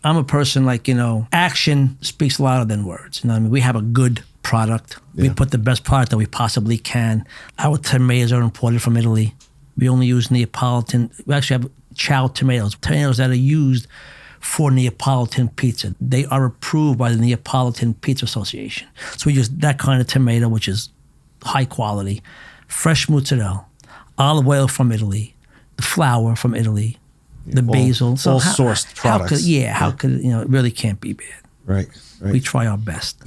I'm a person action speaks louder than words. You know what I mean? We have a good product. Yeah. We put the best product that we possibly can. Our tomatoes are imported from Italy. We only use Neapolitan. We actually have chow tomatoes that are used for Neapolitan pizza. They are approved by the Neapolitan Pizza Association. So we use that kind of tomato, which is high quality, fresh mozzarella, olive oil from Italy, the flour from Italy, the basil. So all sourced products. How could it really can't be bad. Right. We try our best.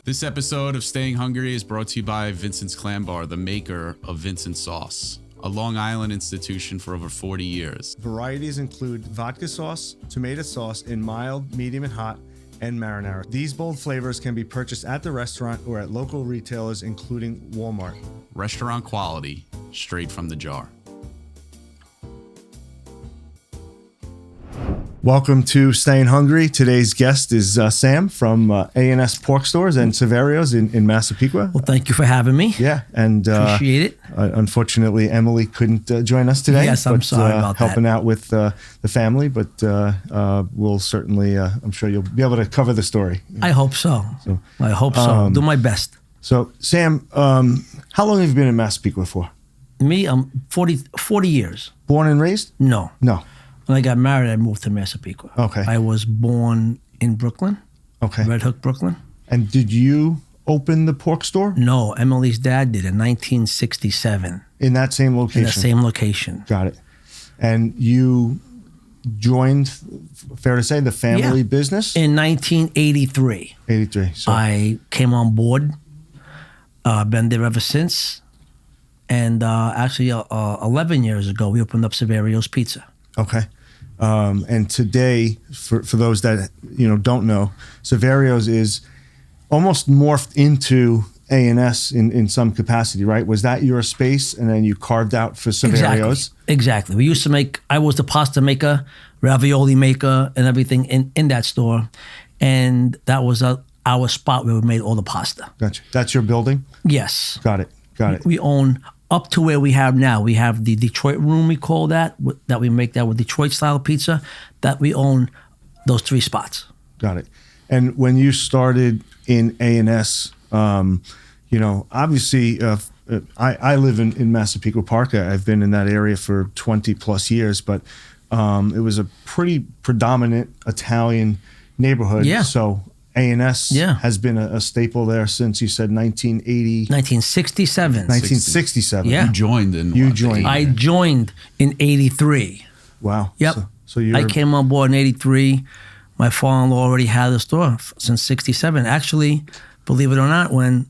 This episode of Staying Hungry is brought to you by Vincent's Clam Bar, the maker of Vincent's Sauce, a Long Island institution for over 40 years. Varieties include vodka sauce, tomato sauce in mild, medium, and hot, and marinara. These bold flavors can be purchased at the restaurant or at local retailers, including Walmart. Restaurant quality, straight from the jar. Welcome to Staying Hungry. Today's guest is Sam from A&S Pork Stores and Saverio's in Massapequa. Well, thank you for having me. Yeah, and appreciate it. Unfortunately, Emily couldn't join us today. Yes, I'm sorry about helping out with the family, but we'll certainly, I'm sure you'll be able to cover the story. I hope so. I hope so. Do my best. So, Sam, how long have you been in Massapequa for? Me, I'm 40 years. Born and raised? No. When I got married, I moved to Massapequa. Okay. I was born in Brooklyn. Okay. Red Hook, Brooklyn. And did you open the pork store? No, Emily's dad did in 1967. In that same location? In that same location. Got it. And you joined, fair to say, the family business? In 1983. 83. So. I came on board, been there ever since. And actually, 11 years ago, we opened up Saverio's Pizza. Okay. And today, for those that don't know, Saverio's is almost morphed into A&S in some capacity, right? Was that your space, and then you carved out for Saverio's? Exactly. We used to I was the pasta maker, ravioli maker, and everything in that store, and that was our spot where we made all the pasta. Gotcha. That's your building? Yes. Got it. We own up to where we have now. We have the Detroit room, we call that we make that with Detroit style pizza, that we own those 3 spots. Got it. And when you started in A&S, obviously I live in Massapequa Park. I've been in that area for 20 plus years, but it was a pretty predominant Italian neighborhood. Yeah. So A&S has been a staple there since, you said, 1967. 1967. Yeah. You joined in I joined in 83. Wow. Yep. So I came on board in 83. My father-in-law already had the store since 67. Actually, believe it or not, when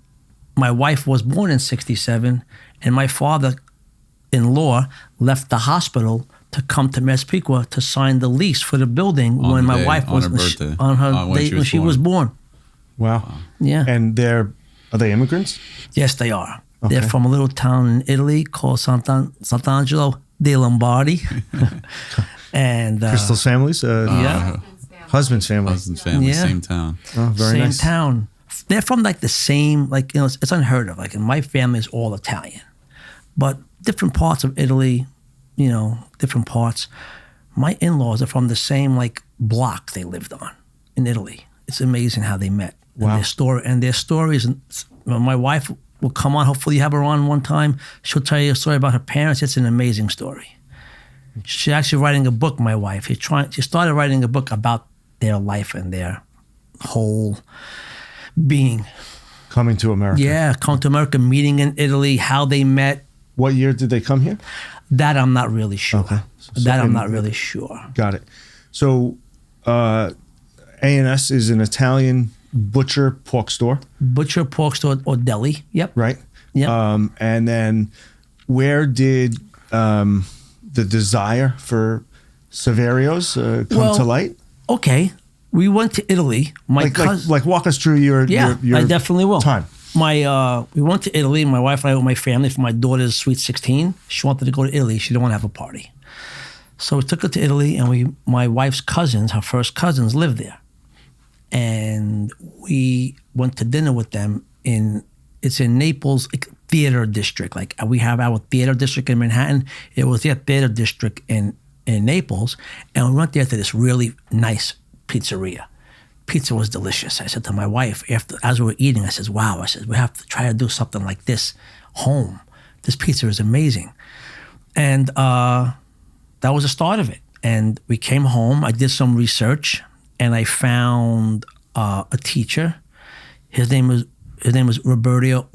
my wife was born in 67 and my father-in-law left the hospital to come to Massapequa to sign the lease for the building when my wife was on her day when she was born. Wow. Yeah. And are they immigrants? Yes, they are. Okay. They're from a little town in Italy called Sant'Angelo dei Lombardi. And Crystal's families? Husband's family. Husband's family, same town. Oh, very nice. Same town. They're from the same, it's unheard of. In my family is all Italian, but different parts of Italy, different parts. My in-laws are from the same block they lived on in Italy. It's amazing how they met. Wow. And their stories. And my wife will come on. Hopefully you have her on one time. She'll tell you a story about her parents. It's an amazing story. She's actually writing a book, my wife. She started writing a book about their life and their whole being. Coming to America. Yeah, come to America, meeting in Italy, how they met. What year did they come here? That I'm not really sure. Okay. I'm not really sure. Got it. So A&S is an Italian butcher pork store. Butcher, pork store, or deli. Yep. Right? Yep. And then where did the desire for Saverio's come to light? Okay. We went to Italy. My cousin. Walk us through your I definitely will. Time. We went to Italy. My wife and I with my family for my daughter's sweet 16. She wanted to go to Italy. She didn't want to have a party. So we took her to Italy, and my wife's cousins, her first cousins, lived there. And we went to dinner with them it's in Naples, theater district. Like we have our theater district in Manhattan. It was their theater district in Naples. And we went there to this really nice pizzeria. Pizza was delicious. I said to my wife, as we were eating, I said, wow, we have to try to do something like this home. This pizza is amazing. And that was the start of it. And we came home, I did some research, and I found a teacher. His name was Roberto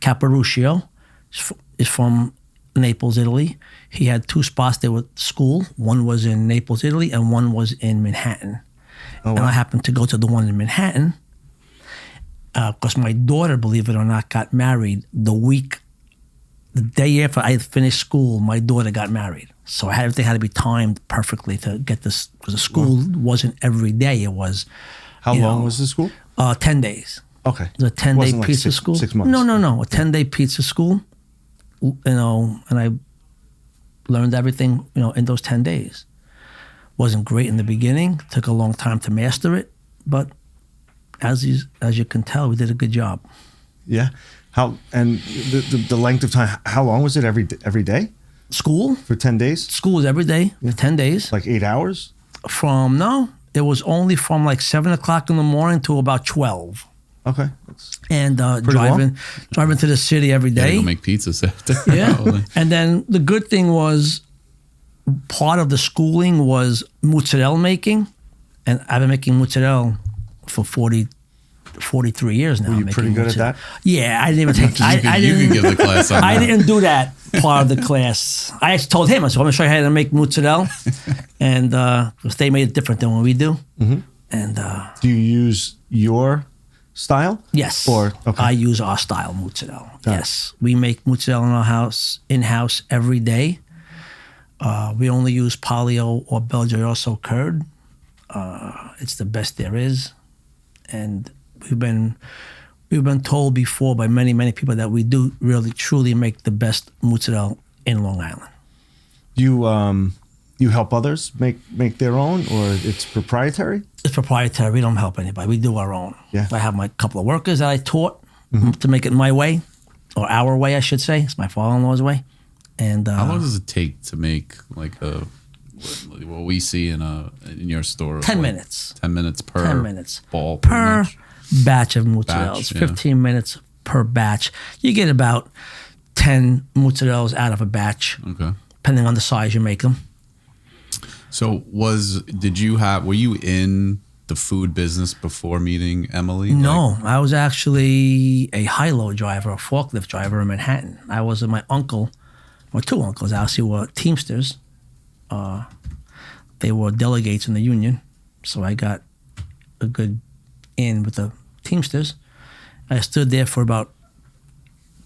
Caputo. Is from Naples, Italy. He had 2 spots there with school. One was in Naples, Italy, and one was in Manhattan. Oh, wow. And I happened to go to the one in Manhattan because my daughter, believe it or not, got married the day after I finished school. My daughter got married. So everything had to be timed perfectly to get this, because the school wasn't every day. It was. How long was the school? 10 days. Okay. It was a 10-day pizza school. 6 months. No. A 10-day pizza school. And I learned everything, in those 10 days. Wasn't great in the beginning. Took a long time to master it, but as you can tell, we did a good job. Yeah. And the length of time? How long was it every day? School for 10 days. School was every day for 10 days. Like 8 hours. It was only from like 7 o'clock in the morning to about 12. Okay. And driving to the city every day. Go make pizzas after. Yeah. And then the good thing was, part of the schooling was mozzarella making. And I've been making mozzarella for 43 years now. Were you pretty good at that? Yeah, I didn't even take. You can give the class on I that. didn't do that part of the class. I actually told him, I said, I'm going to show you how to make mozzarella. And because they made it different than what we do. Mm-hmm. And do you use your style? Yes. Okay. I use our style mozzarella. Yes. We make mozzarella in our house, in-house every day. We only use Palio or Belgioioso curd. It's the best there is. And we've been told before by many, many people that we do really, truly make the best mozzarella in Long Island. You help others make their own, or it's proprietary? It's proprietary. We don't help anybody. We do our own. Yeah. I have my couple of workers that I taught to make it my way, or our way, I should say. It's my father-in-law's way. And how long does it take to make like what we see in your store? 10 minutes. 10 minutes per 10 minutes ball per batch of mozzarella. It's 15 minutes per batch. You get about 10 mozzarellas out of a batch. Okay. Depending on the size you make them. So were you in the food business before meeting Emily? No, I was actually a high-low driver, a forklift driver in Manhattan. I was with my uncle, or 2 uncles actually, were Teamsters. They were delegates in the union, so I got a good in with the Teamsters. I stood there for about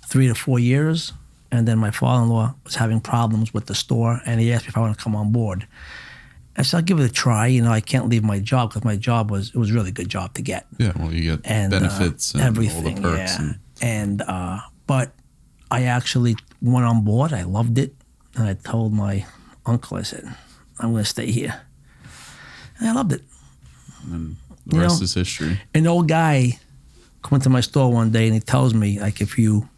3 to 4 years, and then my father-in-law was having problems with the store, and he asked me if I want to come on board. I said, I'll give it a try. I can't leave my job, because my job was a really good job to get. Yeah, well, you get benefits and everything, all the perks. Yeah. But I actually went on board. I loved it. And I told my uncle, I said, I'm going to stay here. And I loved it. And the rest is history. An old guy come into my store one day and he tells me, like, if you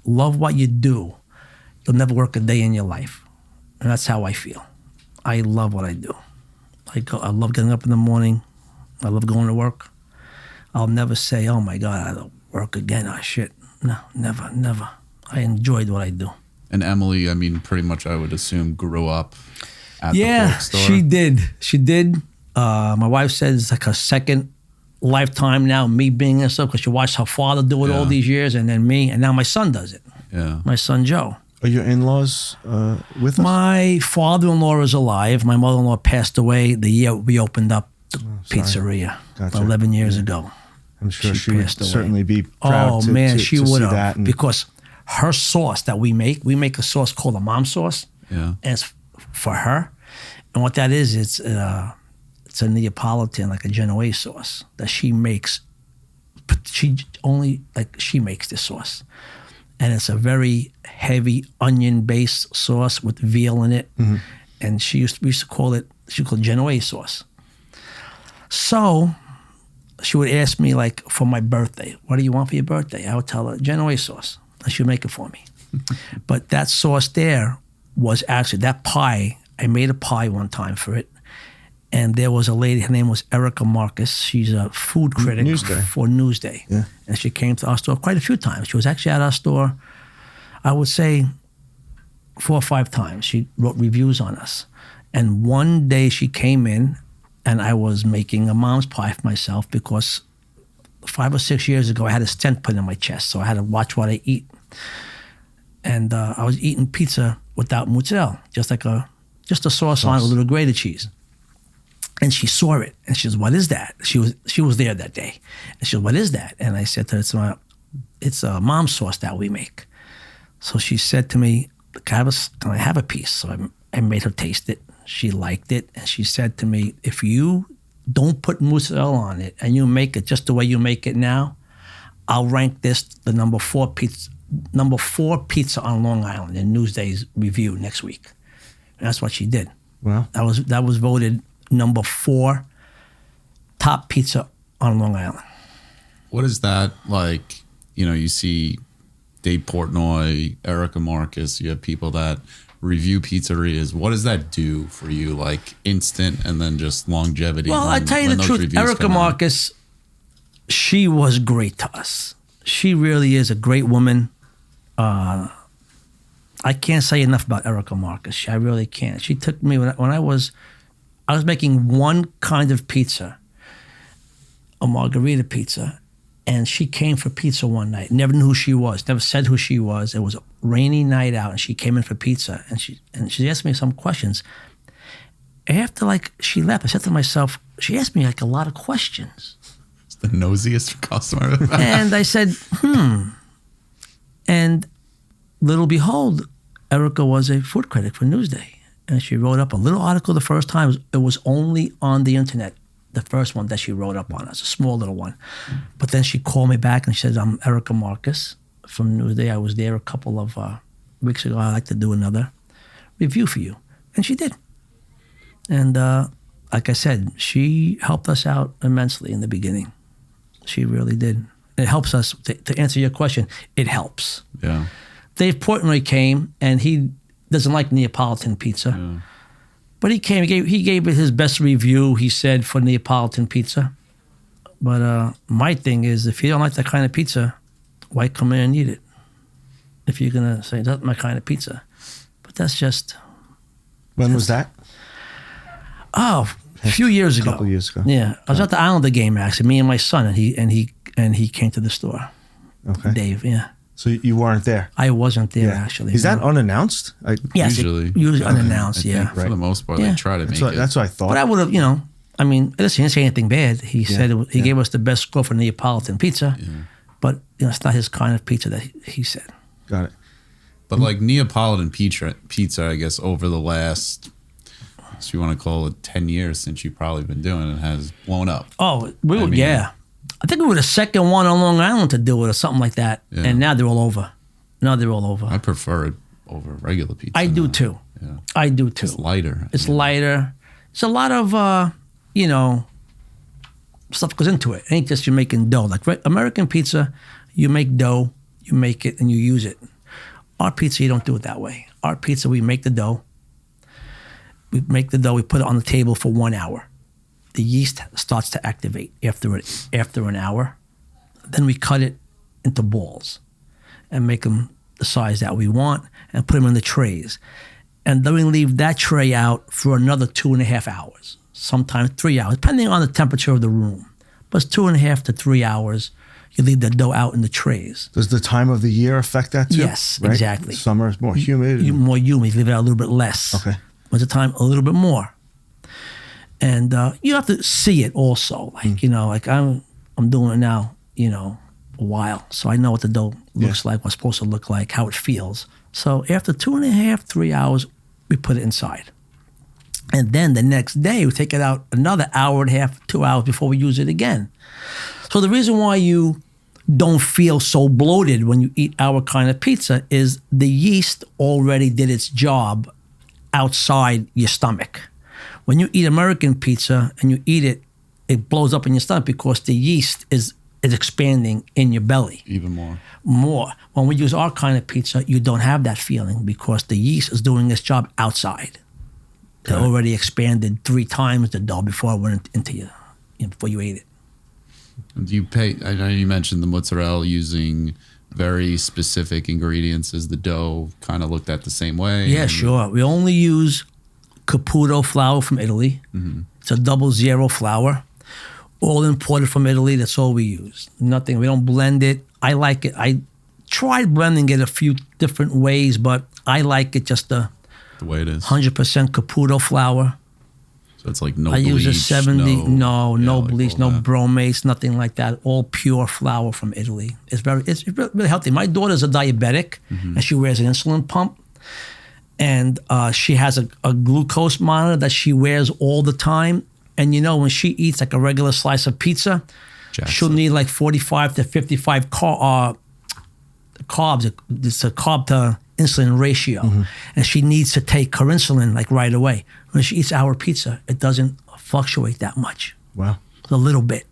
love what you do, you'll never work a day in your life. And that's how I feel. I love what I do. I love getting up in the morning. I love going to work. I'll never say, oh my God, I'll work again. Oh shit. No, never. I enjoyed what I do. And Emily, I mean, pretty much I would assume grew up at the pork store. Yeah, she did. My wife said it's like her second lifetime now, me being in stuff, because she watched her father do it all these years, and then me, and now my son does it. Yeah. My son, Joe. Are your in-laws with us? My father-in-law is alive. My mother-in-law passed away the year we opened up the pizzeria 11 years ago. I'm sure she would certainly be proud to she see would that. have, because her sauce that we make a sauce called a mom sauce. Yeah. And it's for her. And what that is, it's a Neapolitan, like a Genoese sauce that she makes. She makes this sauce. And it's a very heavy onion-based sauce with veal in it. Mm-hmm. And we used to call it Genoese sauce. So she would ask me, like, for my birthday, what do you want for your birthday? I would tell her, Genoese sauce. and she'd make it for me. But that sauce there was actually, that pie, I made a pie one time for it. And there was a lady, her name was Erica Marcus. She's a food critic for Newsday. Yeah. And she came to our store quite a few times. She was actually at our store, I would say 4 or 5 times. She wrote reviews on us. And one day she came in and I was making a mom's pie for myself because 5 or 6 years ago I had a stent put in my chest. So I had to watch what I eat. And I was eating pizza without mozzarella, just a sauce on a little grated cheese. And she saw it, and she says, "What is that?" She was there that day, and she said, "What is that?" And I said to her, "It's a mom's sauce that we make." So she said to me, "Can I have a piece?" So I made her taste it. She liked it, and she said to me, "If you don't put mozzarella on it and you make it just the way you make it now, I'll rank this the number 4 pizza on Long Island in Newsday's review next week." And that's what she did. Wow. That was voted number 4 top pizza on Long Island. What is that like? You know, you see Dave Portnoy, Erica Marcus, you have people that review pizzerias. What does that do for you? Like instant and then just longevity? Well, I tell you the truth, Erica Marcus, she was great to us. She really is a great woman. I can't say enough about Erica Marcus. I really can't. She took me when I was making one kind of pizza, a margarita pizza, and she came for pizza one night. Never knew who she was. Never said who she was. It was a rainy night out, and she came in for pizza, and she asked me some questions. After she left, I said to myself, she asked me a lot of questions. It's the nosiest customer. And I said, And little behold, Erica was a food critic for Newsday. And she wrote up a little article the first time. It was only on the internet, the first one that she wrote up on us, a small little one. But then she called me back and she said, "I'm Erica Marcus from Newsday. I was there a couple of weeks ago. I'd like to do another review for you." And she did. And like I said, she helped us out immensely in the beginning. She really did. It helps us, to answer your question, it helps. Yeah. Dave Portnoy came, and he doesn't like Neapolitan pizza. Yeah. But he came, he gave it his best review, he said, for Neapolitan pizza. But my thing is, if you don't like that kind of pizza, why come in and eat it? If you're going to say, "That's my kind of pizza." But that's just... When was that? Oh, a few years ago. A couple years ago. Yeah. I was at the Islander game, actually, me and my son, and he came to the store. Okay. Dave, yeah. So you weren't there? I wasn't there, actually. Is that unannounced? Yes, usually unannounced, yeah. For the most part, they try to make it. That's what I thought. But I would have, listen, he didn't say anything bad. He said he gave us the best score for Neapolitan pizza, but it's not his kind of pizza that he said. Got it. But like Neapolitan pizza, I guess over the last, if you want to call it 10 years since you've probably been doing it, has blown up. Oh, I think we were the second one on Long Island to do it or something like that. Yeah. And now they're all over. I prefer it over regular pizza. I do too. Yeah. I do too. It's lighter. It's lighter. It's a lot of, stuff goes into it. It ain't just you're making dough. Like American pizza, you make dough, you make it, and you use it. Our pizza, you don't do it that way. Our pizza, we make the dough. We put it on the table for 1 hour. The yeast starts to activate after an hour. Then we cut it into balls and make them the size that we want and put them in the trays. And then we leave that tray out for another 2.5 hours, sometimes 3 hours, depending on the temperature of the room. But it's 2.5 to 3 hours. You leave the dough out in the trays. Does the time of the year affect that too? Yes, right? Exactly. Summer is more humid. More humid. You leave it out a little bit less. Okay. Winter time, a little bit more. And you have to see it also. I'm doing it now, a while. So I know what the dough looks like, what's supposed to look like, how it feels. So after 2.5, 3 hours, we put it inside. And then the next day, we take it out another 1.5 hours, 2 hours before we use it again. So the reason why you don't feel so bloated when you eat our kind of pizza is the yeast already did its job outside your stomach. When you eat American pizza and you eat it, it blows up in your stomach because the yeast is is expanding in your belly. Even more. More. When we use our kind of pizza, you don't have that feeling because the yeast is doing its job outside. It already expanded 3 times the dough before it went into you, before you ate it. Do you pay? I know you mentioned the mozzarella using very specific ingredients. Is the dough kind of looked at the same way? Yeah, sure. We only use Caputo flour from Italy. Mm-hmm. It's a 00 flour, all imported from Italy. That's all we use. Nothing. We don't blend it. I like it. I tried blending it a few different ways, but I like it just the way it is. 100% Caputo flour. So it's like no I bleach. use a 70. No like bleach, no bromates, nothing like that. All pure flour from Italy. It's really healthy. My daughter's a diabetic, and she wears an insulin pump. And she has a glucose monitor that she wears all the time. And when she eats like a regular slice of pizza, she'll need like 45 to 55 carbs. It's a carb to insulin ratio. And she needs to take her insulin like right away. When she eats our pizza, it doesn't fluctuate that much. Wow. A little bit.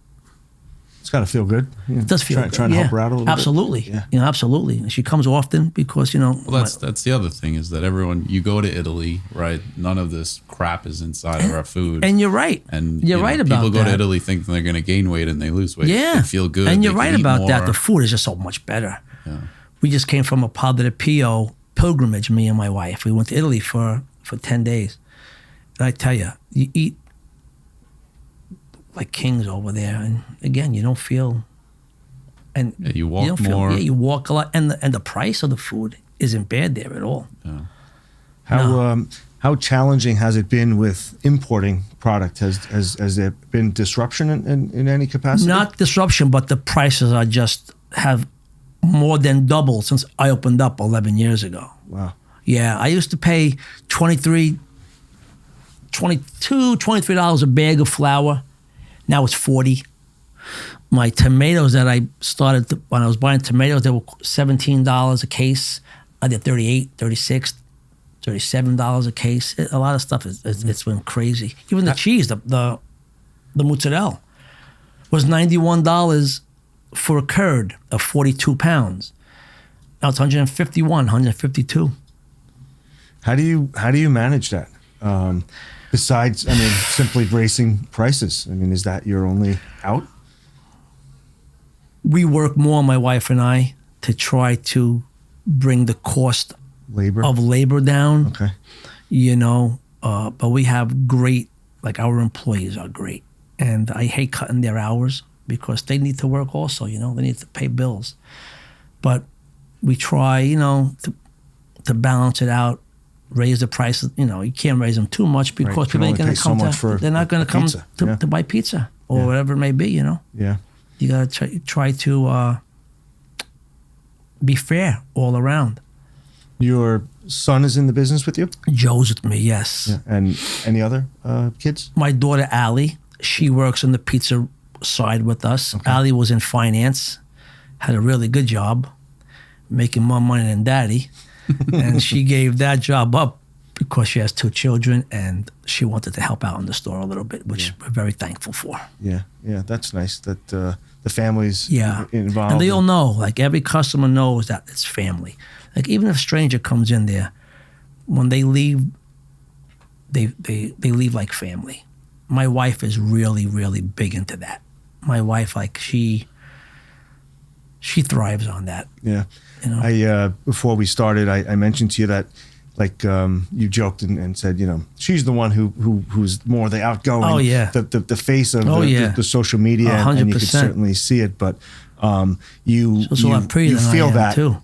It's got to feel good. It does feel good. Trying to help her out a little absolutely. bit. Yeah. Absolutely. And she comes often because, Well, that's the other thing is that you go to Italy, right? None of this crap is inside of our food. And you're right. And you're right about that. People go to Italy thinking they're going to gain weight and they lose weight. Yeah. They feel good. And you're right about that. The food is just so much better. Yeah. We just came from a Padre Pio pilgrimage, me and my wife. We went to Italy for 10 days. And I tell you, you eat like kings over there. And again, you don't feel... And you walk more. You walk a lot. And the price of the food isn't bad there at all. Yeah. How challenging has it been with importing product? Has there been disruption in any capacity? Not disruption, but the prices have more than doubled since I opened up 11 years ago. Wow. Yeah, I used to pay $23 a bag of flour. Now it's $40. My tomatoes that I started when I was buying tomatoes, they were $17 a case. I did $38, $36, $37 a case. A lot of stuff it's been crazy. Even the cheese, the mozzarella, was $91 for a curd of 42 pounds. Now it's 151, 152. How do you manage that? Besides, simply raising prices. Is that your only out? We work more, my wife and I, to try to bring the cost of labor down. Okay. But we have great, like our employees are great. And I hate cutting their hours because they need to work also, they need to pay bills. But we try, to balance it out, raise the prices. You can't raise them too much because people ain't going to come they're not going to come to buy pizza or whatever it may be, Yeah. You got to try to be fair all around. Your son is in the business with you? Joe's with me, yes. Yeah. And any other kids? My daughter, Allie, she works on the pizza side with us. Okay. Allie was in finance, had a really good job, making more money than Daddy. And she gave that job up because she has 2 children and she wanted to help out in the store a little bit, which we're very thankful for. Yeah, that's nice that the family's involved. And they all know, like every customer knows that it's family. Like even if a stranger comes in there, when they leave, they leave like family. My wife is really, really big into that. My wife, like she thrives on that. Yeah. I before we started, I mentioned to you that you joked and said, she's the one who's more the outgoing, the face of the social media, 100%. And you can certainly see it. But you feel that too.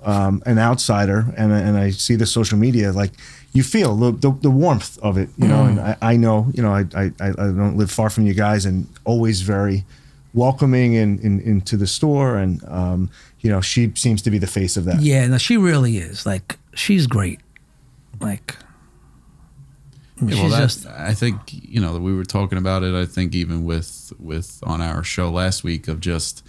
An outsider, and I see the social media, like you feel the warmth of it, and I know, I don't live far from you guys, and always very welcoming into the store, and she seems to be the face of that. Yeah, no, she really is. Like she's great. Like, I think we were talking about it. I think even with on our show last week of just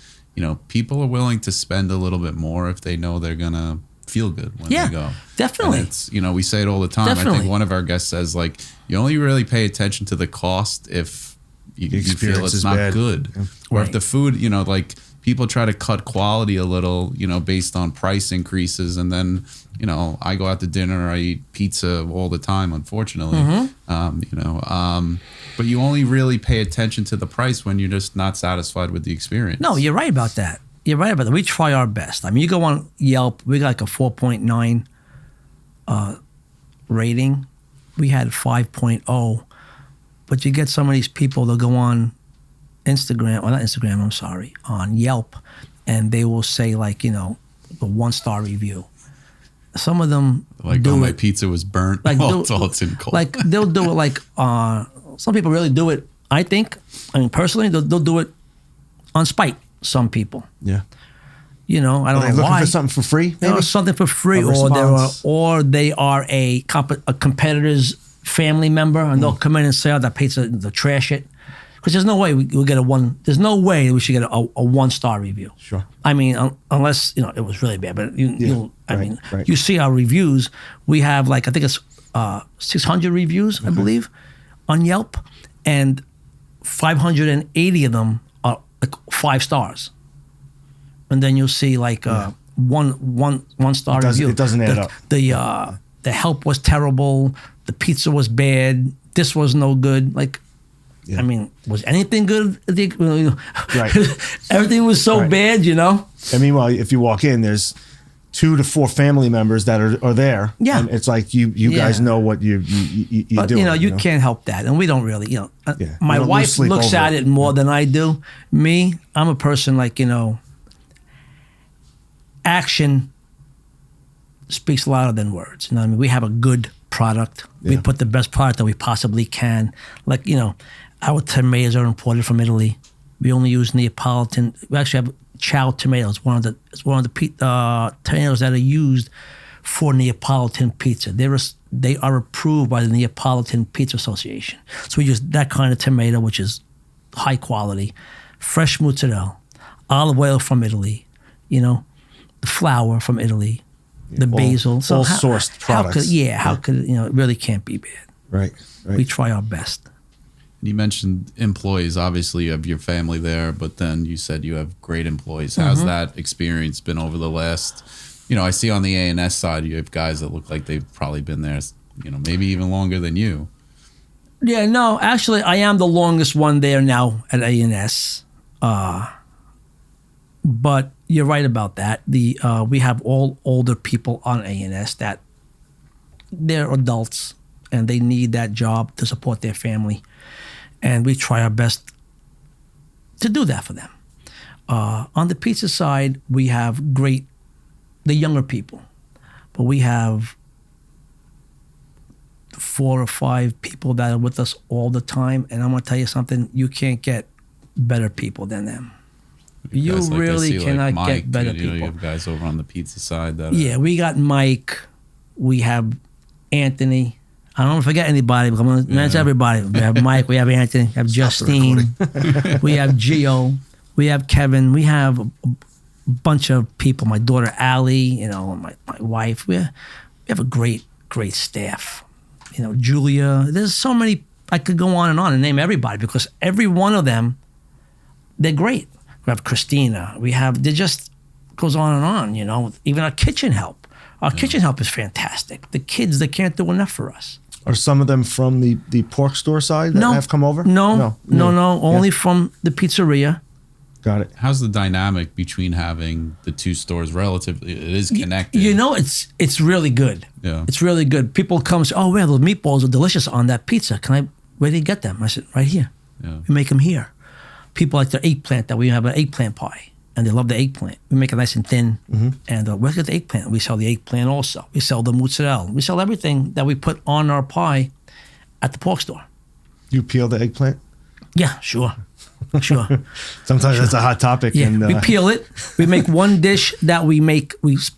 people are willing to spend a little bit more if they know they're gonna feel good when they go. Definitely. And it's we say it all the time. Definitely. I think one of our guests says you only really pay attention to the cost if you feel it's not bad. good. Yeah. Or if the food, like people try to cut quality a little, based on price increases. And then, I go out to dinner, I eat pizza all the time, unfortunately. But you only really pay attention to the price when you're just not satisfied with the experience. No, you're right about that. We try our best. I mean, you go on Yelp, we got like a 4.9 rating. We had 5.0. But you get some of these people, they'll go on Instagram, or not Instagram, I'm sorry, on Yelp, and they will say the 1-star review. Some of them my pizza was burnt. It's in cold. Like they'll do it some people really do it, I think. I mean, personally, they'll do it on spite, some people. Yeah. I don't know why. Looking for something for free? Something for free, or they are a competitor's family member, and they'll come in and say, "Oh, that pizza, they'll trash it." Because there's no way we'll get a one. There's no way we should get a 1-star review. Sure. I mean, unless it was really bad. But right. You see our reviews. We have I think it's 600 reviews, I believe, on Yelp, and 580 of them are 5 stars. And then you'll see one star review. It doesn't add up. The help was terrible. The pizza was bad. This was no good. I mean, was anything good? Right. Everything was so bad, And meanwhile, if you walk in, there's 2 to 4 family members that are there. Yeah. And it's like you guys know what you're but, doing. You can't help that. And we don't really, My You don't wife looks at it more than I do. Me, I'm a person action speaks louder than words. I mean, we have a good product. We put the best product that we possibly can. Our tomatoes are imported from Italy. We only use Neapolitan. We actually have chow tomatoes. It's one of the tomatoes that are used for Neapolitan pizza. They are approved by the Neapolitan Pizza Association. So we use that kind of tomato, which is high quality, fresh mozzarella, olive oil from Italy, the flour from Italy, the basil. So all sourced products. How could it really can't be bad. Right. We try our best. You mentioned employees. Obviously, you have your family there, but then you said you have great employees. How's that experience been over the last? I see on the A&S side, you have guys that look like they've probably been there, maybe even longer than you. Yeah, no, actually, I am the longest one there now at A&S. But you're right about that. We have all older people on A&S that they're adults and they need that job to support their family. And we try our best to do that for them. On the pizza side, we have the younger people, but we have 4 or 5 people that are with us all the time. And I'm going to tell you something, you can't get better people than them. You really cannot get better people. You have guys over on the pizza side that we got Mike, we have Anthony. I don't want to forget anybody, but I'm going to mention everybody. We have Mike, we have Anthony, we have Justine, we have Gio, we have Kevin, we have a bunch of people. My daughter Allie, my wife. We have a great staff. Julia. There's so many. I could go on and name everybody because every one of them, they're great. We have Christina. They just goes on and on. Even our kitchen help. Our kitchen help is fantastic. The kids, they can't do enough for us. Are some of them from the pork store side that have come over? No. Only from the pizzeria. Got it. How's the dynamic between having the 2 stores relatively? It is connected. It's really good. Yeah. It's really good. People come and say, "Oh, those meatballs are delicious on that pizza. Where do you get them?" I said, "Right here. Yeah. We make them here." People like the eggplant that we have an eggplant pie, and they love the eggplant. We make it nice and thin, and where's the eggplant? We sell the eggplant also. We sell the mozzarella. We sell everything that we put on our pie at the pork store. You peel the eggplant? Yeah, sure. Sometimes that's a hot topic. Yeah, and, we peel it. We make one dish that we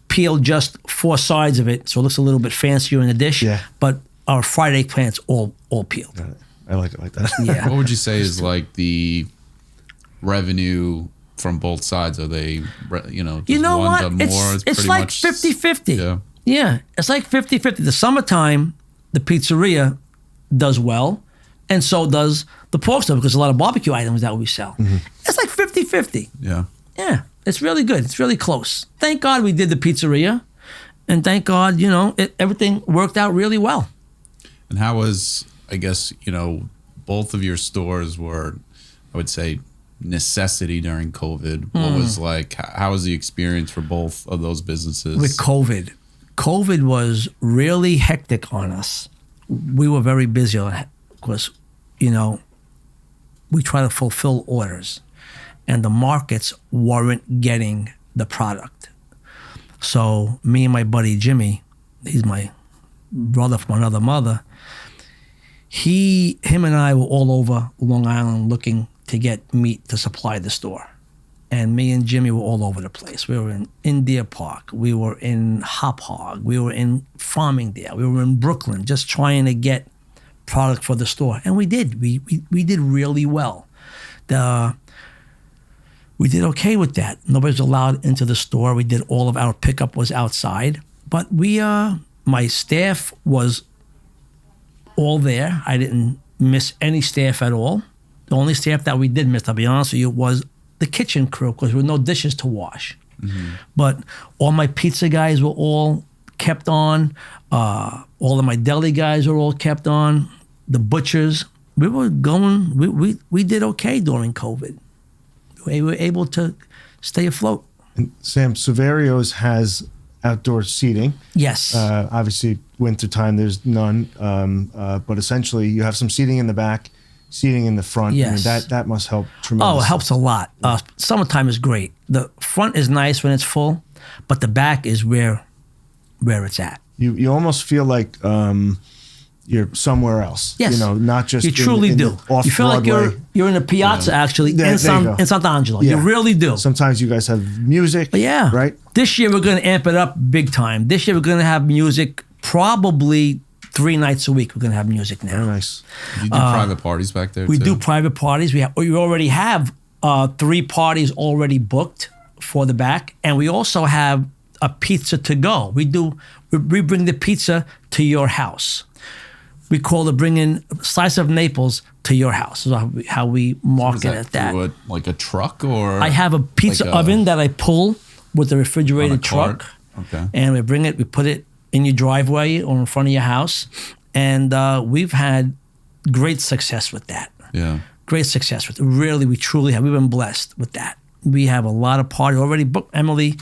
peel just 4 sides of it, so it looks a little bit fancier in the dish. Yeah. But our fried eggplant's all peeled. I like it like that. Yeah. What would you say is the revenue from both sides? Are they, what? More? It's like 50-50. Yeah. Yeah, it's like 50-50. The summertime, the pizzeria does well And so does the pork store, because a lot of barbecue items that we sell. It's like 50-50. Yeah. Yeah, it's really good. It's really close. Thank God we did the pizzeria. And thank God, everything worked out really well. And how was, I guess, both of your stores were, I would say, necessity during COVID. What was how was the experience for both of those businesses? With COVID was really hectic on us. We were very busy on it because, we try to fulfill orders and the markets weren't getting the product. So me and my buddy Jimmy, he's my brother from another mother, him and I were all over Long Island looking to get meat to supply the store. And me and Jimmy were all over the place. We were in India Park. We were in Hop Hog. We were in Farmingdale. We were in Brooklyn, just trying to get product for the store. And we did. We did really well. We did okay with that. Nobody was allowed into the store. We did all of our pickup was outside. But my staff was all there. I didn't miss any staff at all. The only staff that we did miss, to be honest with you, was the kitchen crew, because there were no dishes to wash. But all my pizza guys were all kept on. All of my deli guys were all kept on. The butchers, we were going, we did okay during COVID. We were able to stay afloat. And Sam, Saverio's has outdoor seating. Yes. Obviously, wintertime, there's none. But essentially, you have some seating in the back, seating in the front. Yes. I mean, that must help tremendously. Oh, it helps a lot. Summertime is great. The front is nice when it's full, but the back is where it's at. You almost feel like you're somewhere else. Yes. Not just you truly do. Off you feel like Broadway. you're in the piazza actually in Sant'Angelo. Yeah. You really do. Sometimes you guys have music. Yeah. Right? This year we're going to amp it up big time. This year we're going to have music probably 3 nights a week. We're going to have music now. Very nice. You do private parties back there We too? do private parties. We already have 3 parties already booked for the back, and we also have a pizza to go. We bring the pizza to your house. We call it bringing a slice of Naples to your house. Is how we market it. That through like a truck, or I have a pizza oven that I pull with a refrigerated truck. Okay. And we bring it. We put it in your driveway or in front of your house, and we've had great success with that. Yeah. Great success with it. Really, we truly have. We've been blessed with that. We have a lot of parties already booked. Emily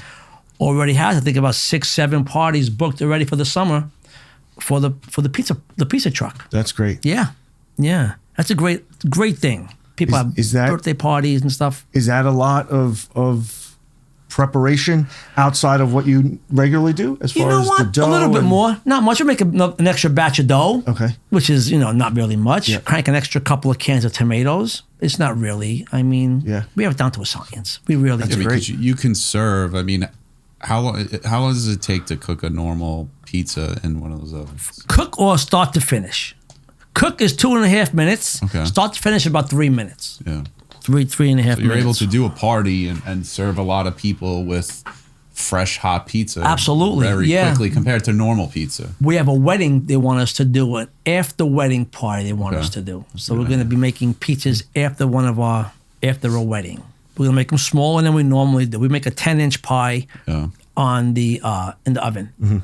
already has, I think, about 6, 7 parties booked already for the summer for the pizza truck. That's great. Yeah. That's a great thing. People have birthday parties and stuff. Is that a lot of preparation outside of what you regularly do as far as the dough? A little bit more. Not much. We make an extra batch of dough. Okay. Which is, not really much. Yeah. Crank an extra couple of cans of tomatoes. It's not really. I mean, we have it down to a science. We really do. great. You can serve. I mean, how long does it take to cook a normal pizza in one of those ovens? Cook or start to finish. Cook is 2.5 minutes. Okay. Start to finish about 3 minutes. Yeah. 3.5 minutes. You're able to do a party and serve a lot of people with fresh hot pizza. Absolutely. Very quickly compared to normal pizza. We have a wedding they want us to do, an after wedding party they want us to do. So we're going to be making pizzas after a wedding. We're going to make them smaller than we normally do. We make a 10-inch pie on the in the oven,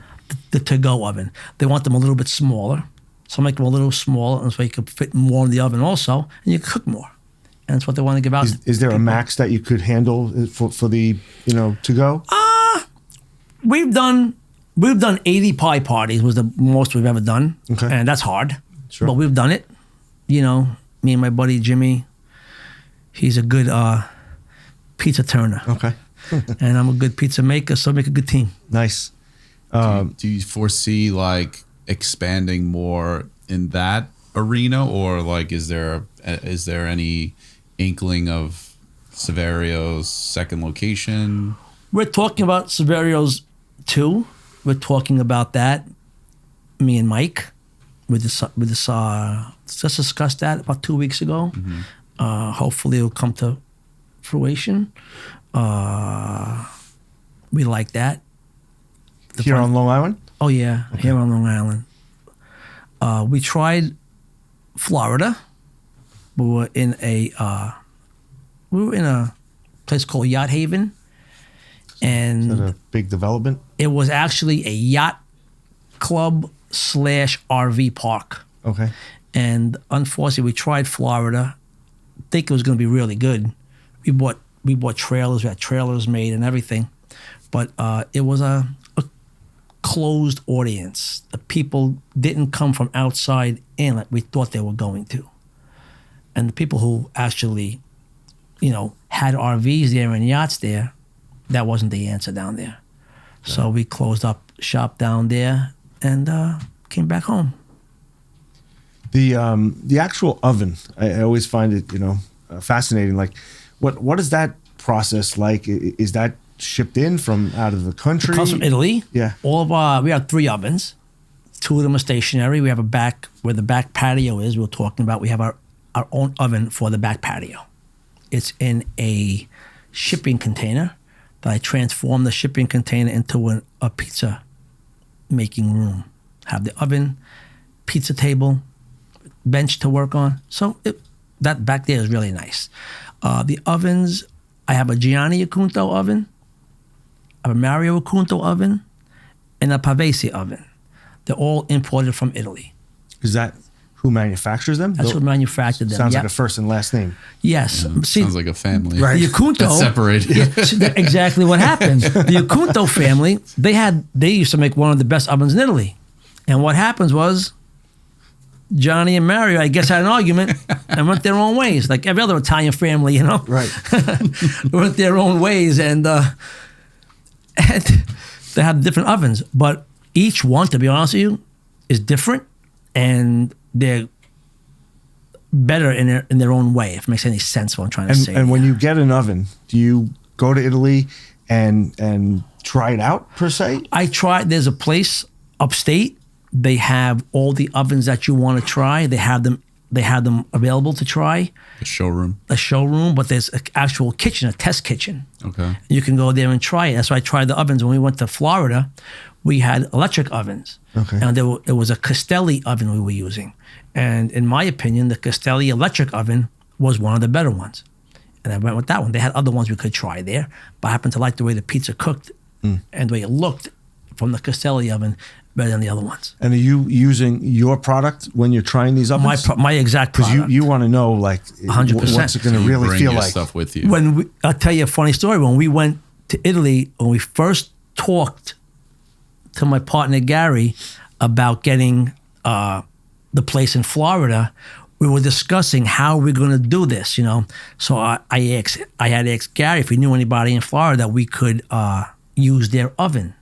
the to-go oven. They want them a little bit smaller. So make them a little smaller, and so you can fit more in the oven also, and you can cook more. And that's what they want to give out. Is there a max that you could handle for the to go? We've done 80 pie parties was the most we've ever done. Okay. And that's hard. Sure. But we've done it. Me and my buddy Jimmy, he's a good pizza turner. Okay. And I'm a good pizza maker, so make a good team. Nice. Do you foresee like expanding more in that arena, or like is there any inkling of Saverio's second location? We're talking about Saverio's too. We're talking about that. Me and Mike, we just discussed that about 2 weeks ago. Hopefully it'll come to fruition. We like that. Here on Long Island? Oh yeah, here on Long Island. We tried Florida. We were in a place called Yacht Haven, and Is that a big development? it was actually a yacht club / RV park. Okay. And unfortunately, we tried Florida. Think it was going to be really good. We bought trailers. We had trailers made and everything, but it was a closed audience. The people didn't come from outside in like we thought they were going to. And the people who actually, had RVs there and yachts there, that wasn't the answer down there. Yeah. So we closed up shop down there and came back home. The actual oven, I always find it, fascinating. Like, what is that process like? Is that shipped in from out of the country? It comes from Italy. Yeah. We have 3 ovens. 2 of them are stationary. We have where the back patio is, we were talking about. We have our own oven for the back patio. It's in a shipping container that I transform the shipping container into a pizza making room. Have the oven, pizza table, bench to work on. So that back there is really nice. The ovens, I have a Gianni Acunto oven, a Mario Acunto oven, and a Pavesi oven. They're all imported from Italy. Is that who manufactures them? That's who manufactured them. Sounds like a first and last name. Yes. Yeah, sounds like a family. Right. The Acunto. That's separated. Yeah, that's exactly what happened. The Acunto family, they used to make one of the best ovens in Italy. And what happens was, Johnny and Mario, I guess, had an argument and went their own ways, like every other Italian family, Right. went their own ways, and they had different ovens. But each one, to be honest with you, is different, and they're better in their own way, if it makes any sense what I'm trying to say. And when you get an oven, do you go to Italy and try it out, per se? I tried. There's a place upstate. They have all the ovens that you want to try. They have them available to try. A showroom, but there's an actual kitchen, a test kitchen. Okay. You can go there and try it. That's why I tried the ovens. When we went to Florida, we had electric ovens. Okay. And it was a Castelli oven we were using. And in my opinion, the Castelli electric oven was one of the better ones. And I went with that one. They had other ones we could try there, but I happened to like the way the pizza cooked and the way it looked from the Castelli oven better than the other ones. And are you using your product when you're trying these ovens? My exact product. Because you want to know, like, 100%. what's it going to really bring feel your like? stuff with you. I'll tell you a funny story. When we went to Italy, when we first talked to my partner Gary about getting the place in Florida, we were discussing how we're going to do this, So I had asked Gary if he knew anybody in Florida that we could use their oven.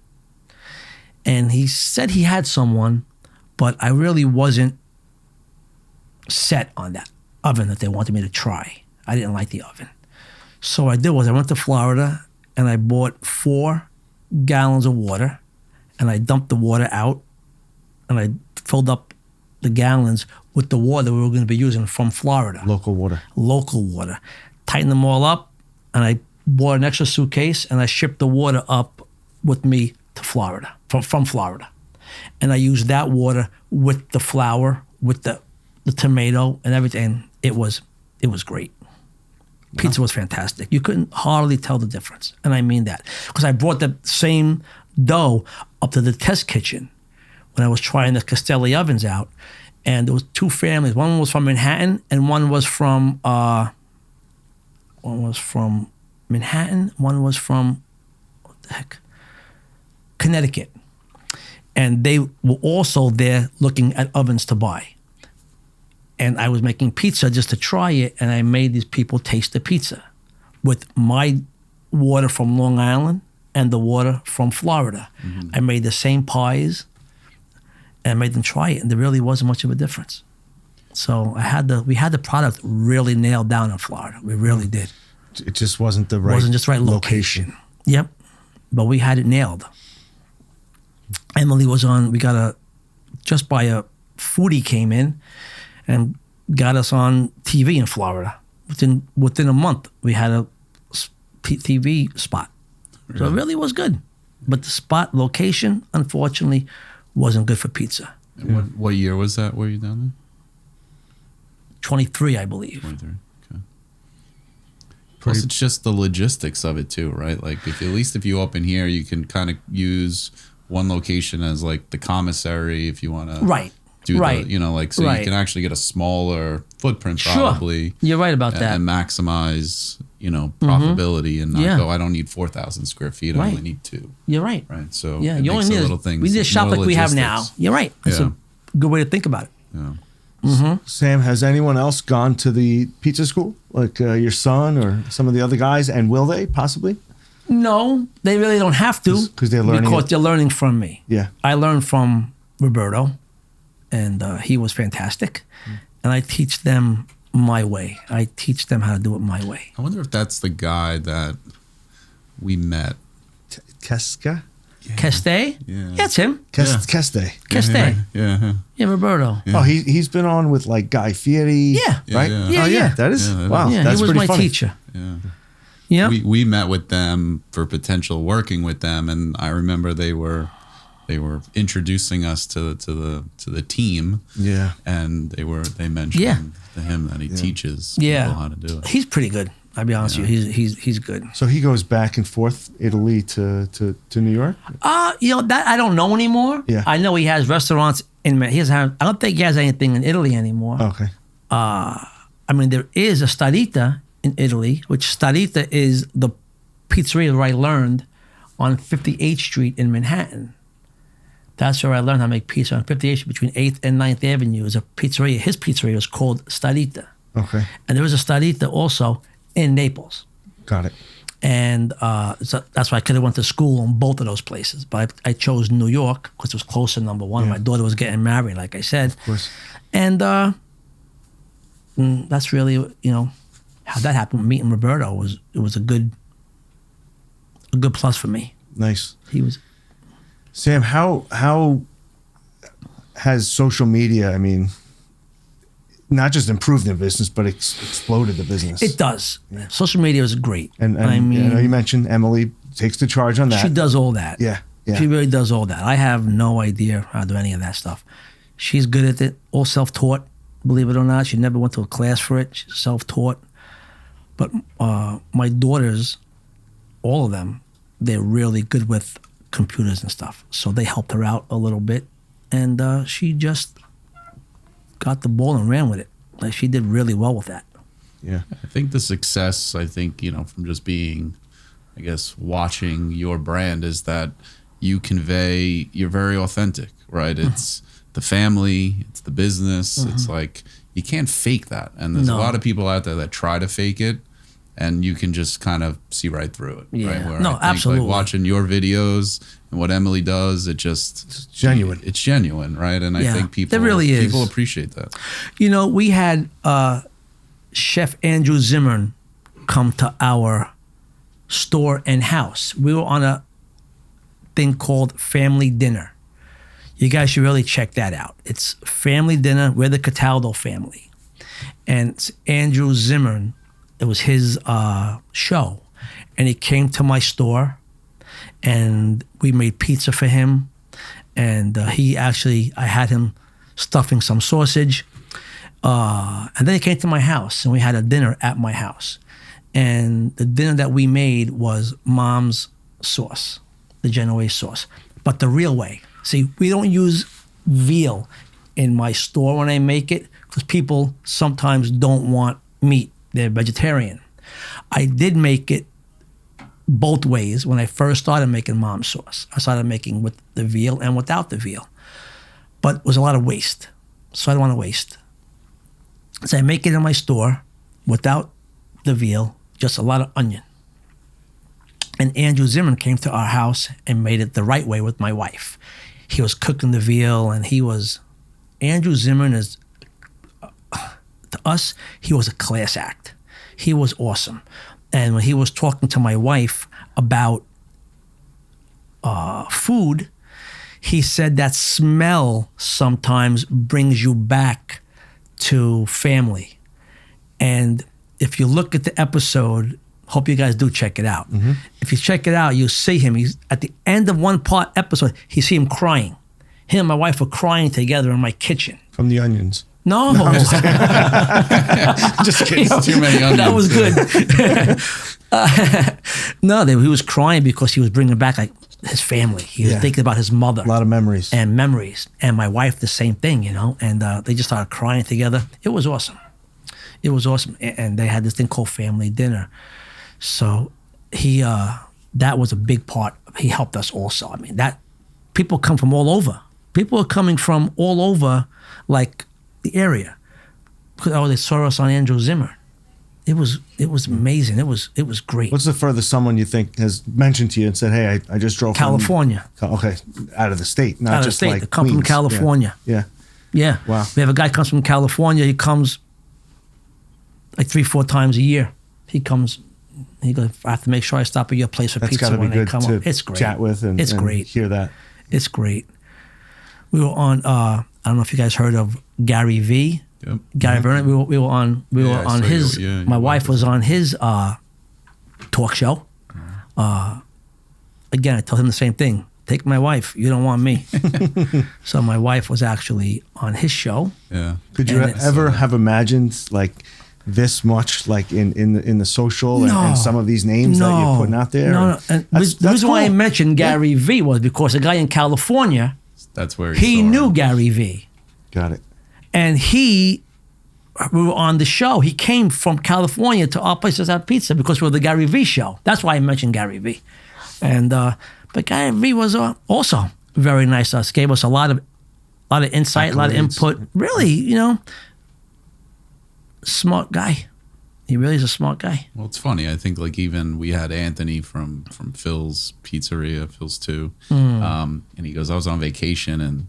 And he said he had someone, but I really wasn't set on that oven that they wanted me to try. I didn't like the oven. So what I did was I went to Florida and I bought 4 gallons of water and I dumped the water out and I filled up the gallons with the water we were going to be using from Florida. Local water. Tightened them all up and I bought an extra suitcase and I shipped the water up with me to Florida, from Florida. And I used that water with the flour, with the tomato and everything. It was great. Pizza was fantastic. You couldn't hardly tell the difference. And I mean that. Because I brought the same dough up to the test kitchen when I was trying the Castelli ovens out. And there was 2 families. One was from Manhattan and one was from Manhattan. One was from, what the heck? Connecticut. And they were also there looking at ovens to buy. And I was making pizza just to try it, and I made these people taste the pizza with my water from Long Island and the water from Florida. Mm-hmm. I made the same pies, and I made them try it, and there really wasn't much of a difference. So we had the product really nailed down in Florida. We really did. It just wasn't the right Wasn't just right location. Yep. But we had it nailed. Emily was on, just by a foodie came in and got us on TV in Florida. Within a month, we had a TV spot. Really? So it really was good. But the spot location, unfortunately, wasn't good for pizza. And what year was that? Were you down 23, I believe. 23. Okay. Plus, it's just the logistics of it too, right? Like, at least if you open here, you can kind of use one location as like the commissary if you want to. Right. Do right. the, you know, like, so right. you can actually get a smaller footprint probably. Sure. You're right about that. And maximize, you know, profitability and not go, I don't need 4,000 square feet. I only need 2. You're right. Right. So yeah, it you makes only need little things. We need a shop like we have now. logistics. You're right. That's a good way to think about it. Yeah. Sam, has anyone else gone to the pizza school, like your son or some of the other guys, and will they possibly? No, they really don't have to. Because they're learning. Because they're learning from me. Yeah. I learned from Roberto, and he was fantastic. And I teach them my way. I teach them how to do it my way. I wonder if that's the guy that we met. Kesca? Keste? Yeah. That's him. Keste. Keste. Yeah. Yeah, Roberto. Oh, he's been on with like Guy Fieri. Yeah. Right? Yeah. Yeah. That is, Yeah, that wow. Yeah, That's he was pretty my funny. teacher. Yeah. Yeah. We met with them for potential working with them, and I remember they were introducing us to the team. Yeah. And they mentioned to him that he teaches people how to do it. He's pretty good. I'll be honest with you. He's good. So he goes back and forth, Italy to New York? That I don't know anymore. Yeah. I know he has restaurants in. I don't think he has anything in Italy anymore. Okay. I mean, there is a Starita in Italy, which Starita is the pizzeria where I learned on 58th Street in Manhattan. That's where I learned how to make pizza on 58th Street between 8th and 9th Avenue. Is a pizzeria. His pizzeria is called Starita. Okay. And there was a Starita also in Naples. Got it. And so that's why I could have went to school in both of those places. But I chose New York because it was closer, number one. Yeah. My daughter was getting married, like I said. Of course. And that's really, how that happened. Meeting Roberto was a good plus for me. Nice. He was. Sam, how has social media, I mean, not just improved the business, but exploded the business? It does. Yeah. Social media is great. And I mean, you mentioned Emily takes the charge on that. She does all that. Yeah. She really does all that. I have no idea how to do any of that stuff. She's good at it, all self-taught, believe it or not. She never went to a class for it. She's self-taught. But my daughters, all of them, they're really good with computers and stuff. So they helped her out a little bit. And she just got the ball and ran with it. Like, she did really well with that. Yeah. I think the success, from just being, I guess, watching your brand is that you convey, you're very authentic, right? It's the family, it's the business. It's like, you can't fake that. And there's a lot of people out there that try to fake it, and you can just kind of see right through it. Yeah. Right? Where No, I think, absolutely. Like, watching your videos and what Emily does, it's genuine. It's genuine, right? And I think people appreciate that. We had Chef Andrew Zimmern come to our store and house. We were on a thing called Family Dinner. You guys should really check that out. It's Family Dinner. We're the Cataldo family. And it's Andrew Zimmern. It was his show. And he came to my store, and we made pizza for him. And I had him stuffing some sausage. And then he came to my house, and we had a dinner at my house. And the dinner that we made was Mom's sauce, the Genoese sauce, but the real way. See, we don't use veal in my store when I make it because people sometimes don't want meat. They're vegetarian. I did make it both ways when I first started making Mom's sauce. I started making with the veal and without the veal. But it was a lot of waste, so I don't want to waste. So I make it in my store without the veal, just a lot of onion. And Andrew Zimmern came to our house and made it the right way with my wife. He was cooking the veal, and Andrew Zimmern is, to us, he was a class act. He was awesome. And when he was talking to my wife about food, he said that smell sometimes brings you back to family. And if you look at the episode, hope you guys do check it out. If you check it out, you'll see him. He's at the end of one part episode, you see him crying. Him and my wife were crying together in my kitchen. From the onions. No. Just kidding. Too many onions. That was good. No, he was crying because he was bringing back like his family. He was thinking about his mother. A lot of memories. And memories. And my wife, the same thing, you know. And they just started crying together. It was awesome. It was awesome. And they had this thing called family dinner. So that was a big part. He helped us also. I mean, people come from all over. People are coming from all over, like the area. Oh, they saw us on Andrew Zimmer. It was amazing. It was great. What's the furthest someone you think has mentioned to you and said, "Hey, I just drove California." Okay, out of the state, not out of just the state. like They come from Queens. California. Yeah. Wow. We have a guy comes from California. He comes like 3-4 times a year. He comes. He goes, I have to make sure I stop at your place for That's pizza got to be when I good come to up. It's great. chat with and it's great. Hear that. It's great. We were on. I don't know if you guys heard of Gary V. Yep. Gary Vernon. We were on. We were I on saw his. My wife was on his talk show. Again, I told him the same thing. Take my wife. You don't want me. So my wife was actually on his show. Yeah. Could you ever have imagined like this much, like in the social and some of these names that you're putting out there? No. And the reason why I mentioned Gary V was because a guy in California. That's where he knew Gary V. Got it. And we were on the show. He came from California to our place to have pizza because we were the Gary V show. That's why I mentioned Gary V. And but Gary V was also very nice to us. Gave us a lot of insight, a lot of input. Really, you know, smart guy. He really is a smart guy. Well, it's funny. I think like even we had Anthony from Phil's Pizzeria, Phil's 2, and he goes, I was on vacation and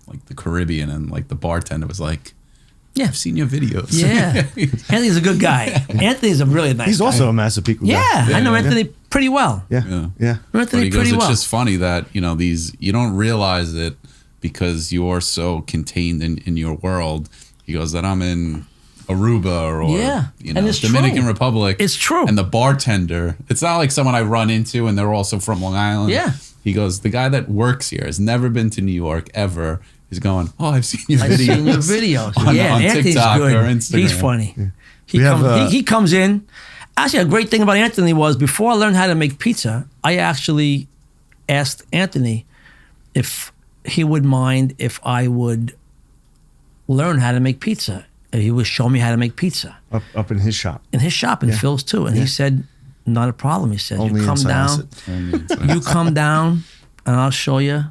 like the Caribbean, and like the bartender was like, yeah, I've seen your videos. Yeah. Anthony's a good guy. Anthony's a really nice He's guy. also a Massapequa guy. I know Anthony pretty well. Yeah. Anthony But he goes, pretty well. it's just funny that, you know, you don't realize it because you're so contained in your world. He goes, that I'm in Aruba or you know, and it's Dominican true. Republic. It's true. And the bartender, it's not like someone I run into and they're also from Long Island. Yeah. He goes, the guy that works here has never been to New York ever. He's going, oh, I've seen your videos. I've seen your videos. on Anthony's TikTok good. or Instagram. He's funny. Yeah. He comes in. Actually, a great thing about Anthony was before I learned how to make pizza, I actually asked Anthony if he would mind if I would learn how to make pizza. He would show me how to make pizza. Up in his shop. In his shop, in Phil's too. And he said, not a problem. He said, Only you come inside down. acid. You come down and I'll show you.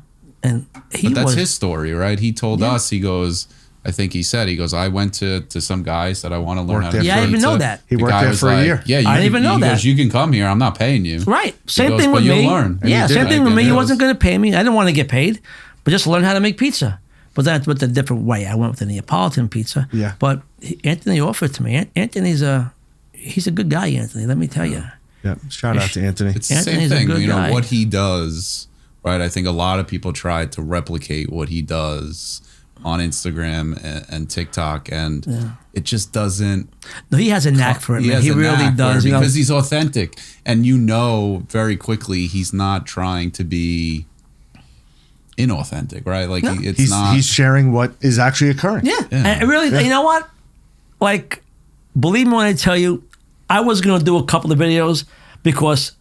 And But that's his story, right? He told us, he goes, I think he said, I went to some guy, said I want to learn how to make Yeah, I didn't even know that. He The worked guy there was for a like, year. Yeah, I didn't even know he that. goes, you can come here, I'm not paying you. Right. Same goes, thing but with you'll me. learn. And Yeah, he same did. thing with Like, me. and He it wasn't was- going to pay me. I didn't want to get paid, but just learn how to make pizza. But that's with a different way. I went with the Neapolitan pizza. Yeah. But Anthony offered to me. Anthony's he's a good guy, Anthony. Let me tell you. Yeah. Shout out to Anthony. It's the Anthony's same a thing, good you know, guy. what he does, right? I think a lot of people try to replicate what he does on Instagram and TikTok, and it just doesn't. No, he has a knack for it, man. has He a really knack for it does. You know, because he's authentic, and you know very quickly he's not trying to be inauthentic, right? Like it's not. He's sharing what is actually occurring. yeah. And really, you know what? Like, believe me when I tell you, I was going to do a couple of videos because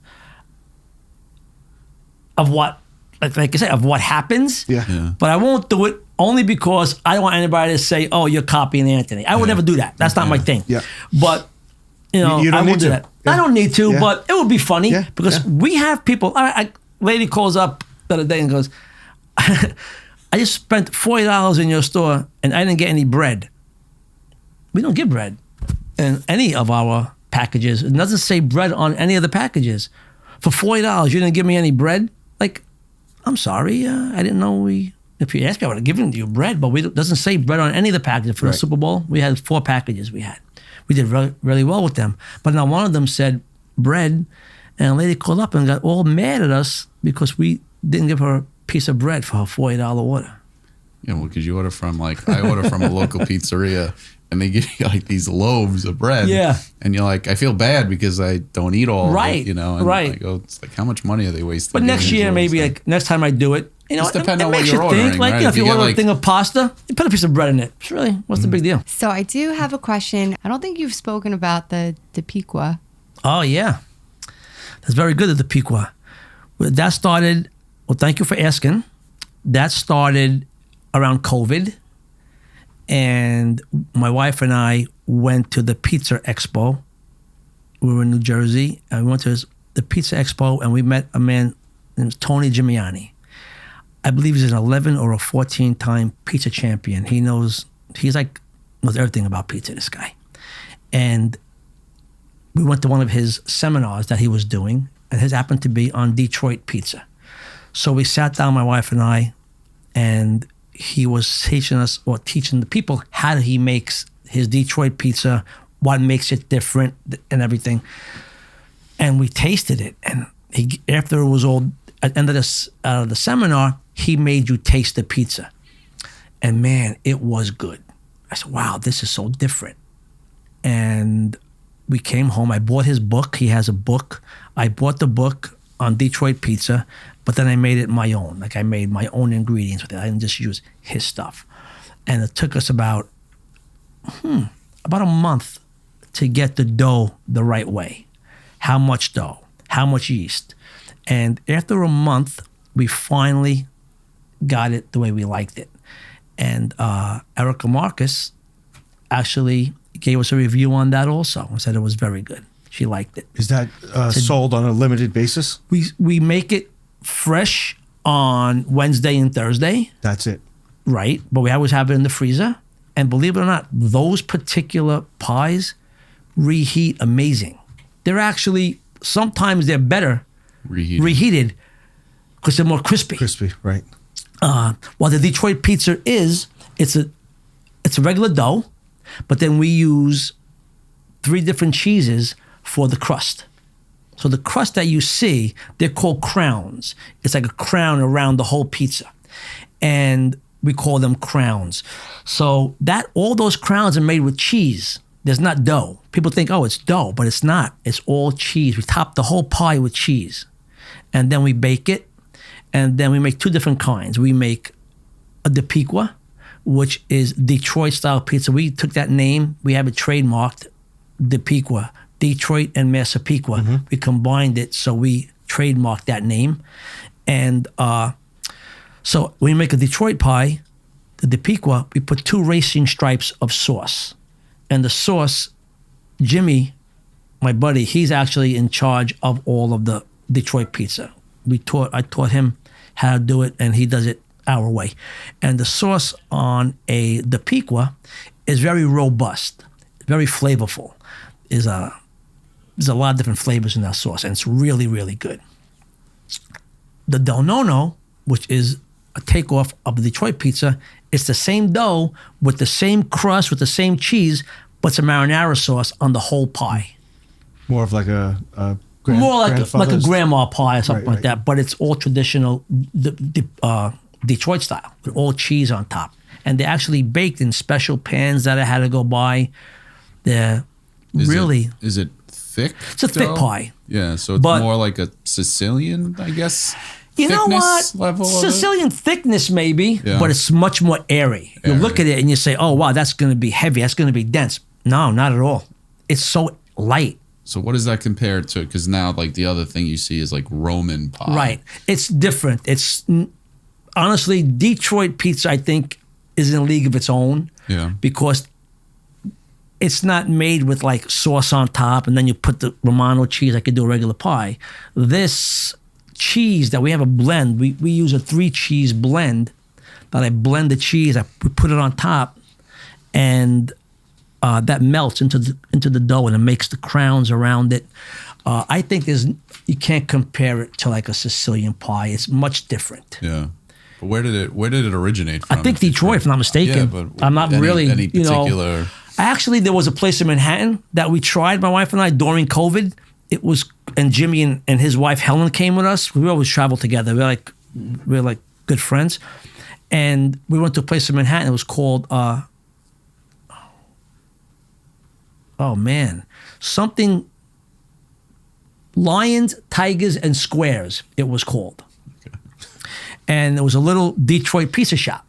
of what, like I said, of what happens. Yeah. But I won't do it only because I don't want anybody to say, "Oh, you're copying Anthony." I would never do that. That's not my thing. Yeah. But you know, You don't I need will do to. that. Yeah. I don't need to, Yeah. but it would be funny Yeah. because we have people. A lady calls up the other day and goes, "I just spent $40 in your store and I didn't get any bread." We don't give bread in any of our packages. It doesn't say bread on any of the packages. For $40, you didn't give me any bread? Like, I'm sorry, I didn't know if you asked me, I would have given you bread, but it doesn't say bread on any of the packages. For the Super Bowl, we had 4 packages we had. We did really, really well with them. But now one of them said bread, and a lady called up and got all mad at us because we didn't give her a piece of bread for her $40 order. Yeah, well, because you order from I order from a local pizzeria, and they give you like these loaves of bread. Yeah. And you're like, I feel bad because I don't eat all of Right, it, you know. And right. I go, it's like, how much money are they wasting? But next giving year, these maybe loaves? like next time I do it, You know, Just depending on what makes you're you think. ordering, Like, right? you know, if you get, order a like- thing of pasta, you put a piece of bread in it. It's really, what's the big deal? So I do have a question. I don't think you've spoken about the Pequa. Oh, yeah. That's very good at the Pequa. That started, well, thank you for asking. That started around COVID. And my wife and I went to the Pizza Expo. We were in New Jersey. And we went to the Pizza Expo and we met a man named Tony Gimiani. I believe he's an 11 or a 14-time pizza champion. Knows everything about pizza, this guy. And we went to one of his seminars that he was doing, and his happened to be on Detroit pizza. So we sat down, my wife and I, and he was teaching the people how he makes his Detroit pizza, what makes it different, and everything. And we tasted it, and after it was all at the end of the seminar, he made you taste the pizza. And man, it was good. I said, wow, this is so different. And we came home. I bought his book. He has a book. I bought the book on Detroit pizza, but then I made it my own. Like I made my own ingredients with it. I didn't just use his stuff. And it took us about a month to get the dough the right way. How much dough? How much yeast? And after a month, we finally got it the way we liked it. And Erica Marcus actually gave us a review on that also and said it was very good. She liked it. Is that sold on a limited basis? We make it fresh on Wednesday and Thursday. That's it. Right. But we always have it in the freezer. And believe it or not, those particular pies reheat amazing. They're actually, sometimes they're better reheated because they're more crispy. Crispy, right. While the Detroit pizza it's a regular dough, but then we use 3 different cheeses for the crust. So the crust that you see, they're called crowns. It's like a crown around the whole pizza. And we call them crowns. So all those crowns are made with cheese. There's not dough. People think, oh, it's dough, but it's not. It's all cheese. We top the whole pie with cheese. And then we bake it. And then we make 2 different kinds. We make a de Pequa, which is Detroit-style pizza. We took that name. We have it trademarked, de Pequa, Detroit and Massapequa. Mm-hmm. We combined it, so we trademarked that name. And so when we make a Detroit pie, the de Pequa, we put 2 racing stripes of sauce. And the sauce, Jimmy, my buddy, he's actually in charge of all of the Detroit pizza. I taught him how to do it, and he does it our way. And the sauce on a de Pequa is very robust, very flavorful. There's a lot of different flavors in that sauce, and it's really, really good. The Del Nono, which is a takeoff of the Detroit pizza, it's the same dough with the same crust, with the same cheese, but it's a marinara sauce on the whole pie. More of like a like a grandma pie or something right. like that, but it's all traditional Detroit style with all cheese on top. And they're actually baked in special pans that I had to go buy. Is it thick? It's a thick pie. Yeah, so it's more like a Sicilian, I guess. You know what? Level Sicilian thickness maybe, yeah. but it's much more airy. You look at it and you say, oh, wow, that's going to be heavy. That's going to be dense. No, not at all. It's so light. So what does that compare to? Because now, like, the other thing you see is like Roman pie. Right. It's different. It's honestly, Detroit pizza, I think, is in a league of its own. Yeah. Because it's not made with like sauce on top and then you put the Romano cheese like you do a regular pie. This cheese that we have a blend, we use a 3 cheese blend that I blend the cheese, we put it on top, and that melts into the dough and it makes the crowns around it. I think you can't compare it to like a Sicilian pie. It's much different. Yeah. But where did it originate from? I think Detroit, if I'm not mistaken. Yeah, but I'm not any particular. Actually, there was a place in Manhattan that we tried, my wife and I, during COVID. It was, and Jimmy and his wife Helen came with us. We always travel together. We're like good friends. And we went to a place in Manhattan. It was called, something, Lions, Tigers, and Squares, it was called. Okay. And there was a little Detroit pizza shop.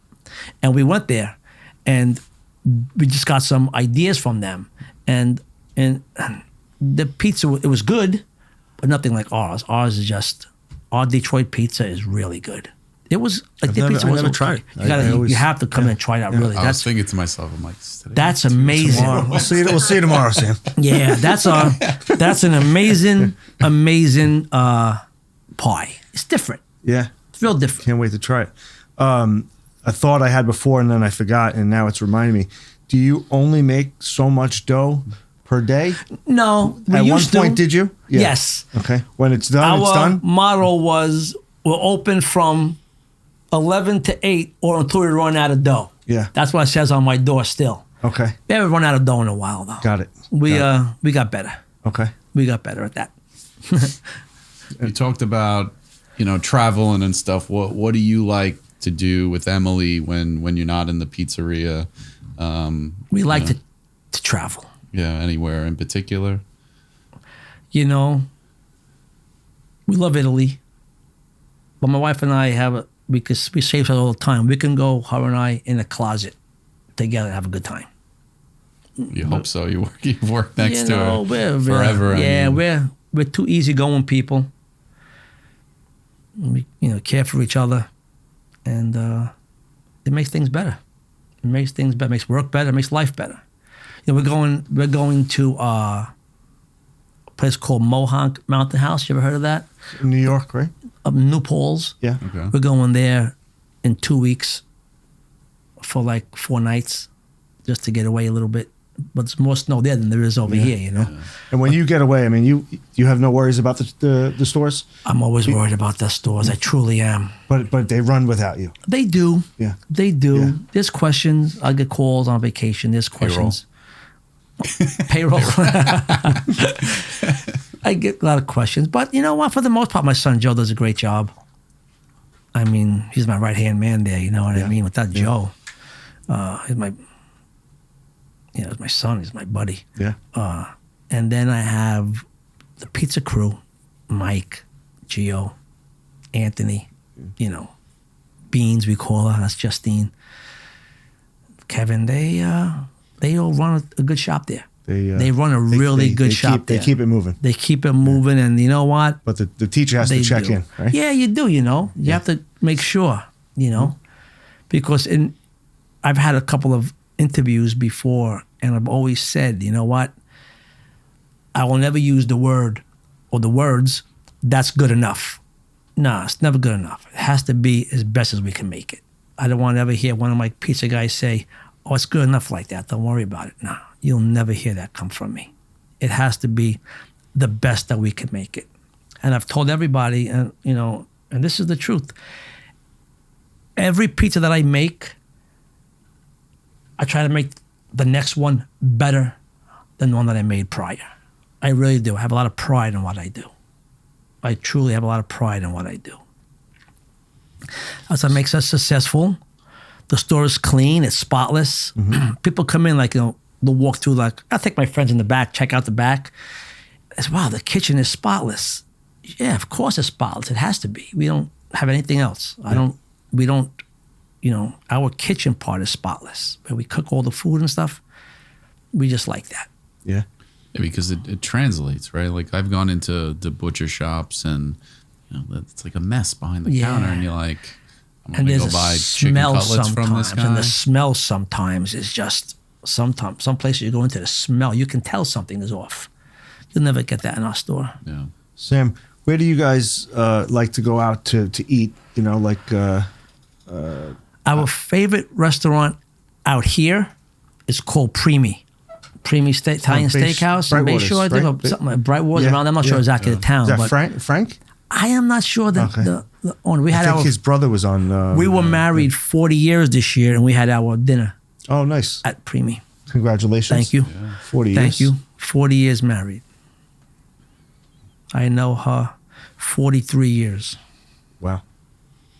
And we went there and we just got some ideas from them. And the pizza, it was good, but nothing like ours. Ours is just, our Detroit pizza is really good. It was like the pizza was never okay. tried. You have to come and try it out. Really, I was thinking to myself, I'm like, that's amazing. We'll see you tomorrow, Sam. Yeah, that's an amazing pie. It's different. Yeah, It's real different. can't wait to try it. A thought I had before and then I forgot, and now it's reminding me. Do you only make so much dough per day? No, we At one used to. point, did you? Yeah. Yes. Okay. When it's done, it's Our done. motto was we're open from 11 to 8 or until we run out of dough. Yeah. That's what it says on my door still. Okay. We haven't run out of dough in a while though. Got it. We got better. Okay. We got better at that. You talked about, traveling and stuff. What do you like to do with Emily when you're not in the pizzeria? We like to travel. Yeah, anywhere in particular? We love Italy. But my wife and I we save that all the time. We can go, her and I, in a closet together and have a good time. You hope so. You work next to her we're forever. We're two easygoing people. We care for each other, and it makes things better. It makes things better. It makes work better. It makes life better. We're going to a place called Mohonk Mountain House. You ever heard of that? In New York, right? Up in New Paltz. Yeah. Okay. We're going there in 2 weeks for like 4 nights, just to get away a little bit. But there's more snow there than there is over here, Yeah. And when you get away, I mean, you have no worries about the stores, I'm always worried about the stores. I truly am. but they run without you. They do. Yeah. They do. Yeah. There's questions. I get calls on vacation. There's questions. Payroll. I get a lot of questions. But you know what? For the most part, my son Joe does a great job. I mean, he's my right-hand man there. You know what I mean? Without Joe, he's my... he's my son. He's my buddy. Yeah. And then I have the pizza crew, Mike, Gio, Anthony, Beans, we call her. That's Justine. Kevin, they all run a good shop there. They run a really good shop there. They keep it moving. They keep it moving, and you know what? But the teacher has to check in, right? Yeah, you do, You have to make sure, because I've had a couple of interviews before, and I've always said, you know what? I will never use the word or the words, that's good enough. No, it's never good enough. It has to be as best as we can make it. I don't want to ever hear one of my pizza guys say, oh, it's good enough like that. Don't worry about it. No, you'll never hear that come from me. It has to be the best that we can make it. And I've told everybody, and this is the truth. Every pizza that I make, I try to make the next one better than the one that I made prior. I really do. I have a lot of pride in what I do. I truly have a lot of pride in what I do. That's what makes us successful. The store is clean. It's spotless. Mm-hmm. People come in they'll walk through I'll take my friends in the back, check out the back. It's, wow, the kitchen is spotless. Yeah, of course it's spotless. It has to be. We don't have anything else. We don't, our kitchen part is spotless. Where we cook all the food and stuff, we just like that. Yeah. Yeah, because it translates, right? Like I've gone into the butcher shops and it's like a mess behind the counter, and you're like, I'm gonna go buy chicken cutlets from this guy. And the smell sometimes is just some places you go into, the smell, you can tell something is off. You'll never get that in our store. Yeah. Sam, where do you guys like to go out to eat? Our favorite restaurant out here is called Primi Italian Steakhouse in Bayshore. I think something like Brightwater's around. I'm not sure exactly the town. Is that Frank? I am not sure the owner. I think his brother was on. We were married 40 years this year, and we had our dinner. Oh, nice. At Primi. Congratulations. Thank you. Yeah. 40 years. Thank you. 40 years married. I know her 43 years. Wow.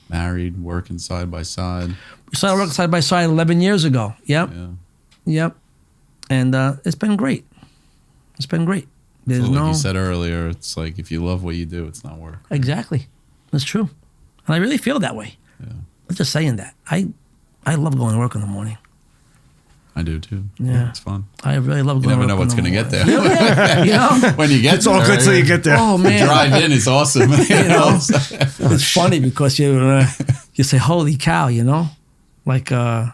Married, working side by side. We started working side by side 11 years ago. Yep. Yeah. Yep. And it's been great. It's been great. There's like you said earlier, it's like if you love what you do, it's not work. Exactly. That's true. And I really feel that way. I'm just saying that. I love going to work in the morning. I do too. Yeah. It's fun. I really love You going never to know work what's in the going to get morning. there. You know? When you get It's all good till you get there. Oh, man. Drive in is awesome. You know, it's funny because you say, holy cow, you know? Like, when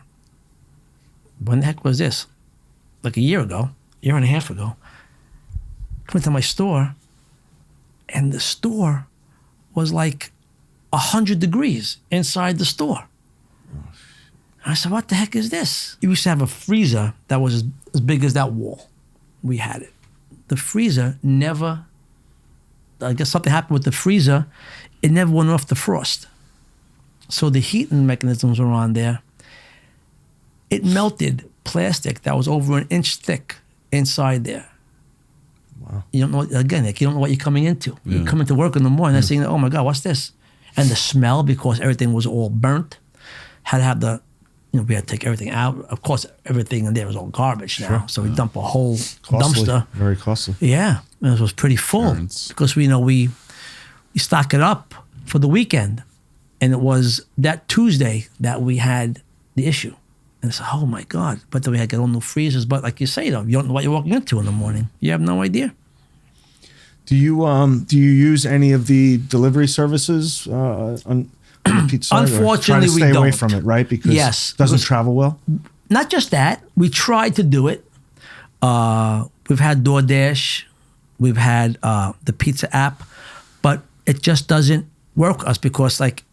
the heck was this? Like a year and a half ago. Come into my store, and the store was like 100 degrees inside the store. I said, what the heck is this? We used to have a freezer that was as big as that wall. We had it. The freezer never, I guess something happened with the freezer. It never went off the frost. So the heating mechanisms were on there. It melted plastic that was over an inch thick inside there. Wow. You don't know, again, like you don't know what you're coming into. Yeah. You come into work in the morning, and saying, oh my God, what's this? And the smell, because everything was all burnt, had to have the, we had to take everything out. Of course, everything in there was all garbage now. So we dump a whole Costly. dumpster. Very costly. Yeah, and it was pretty full because we stock it up for the weekend, and it was that Tuesday that we had the issue. And I said, oh my God! But then we had to get all new freezers. But like you say, though, you don't know what you're walking into in the morning. You have no idea. Do you use any of the delivery services on the pizza side, or Unfortunately, try to we stay away don't. from it, right? Because Yes, it doesn't because- travel well. Not just that, we tried to do it. We've had DoorDash, we've had the pizza app, but it just doesn't work for us because, like,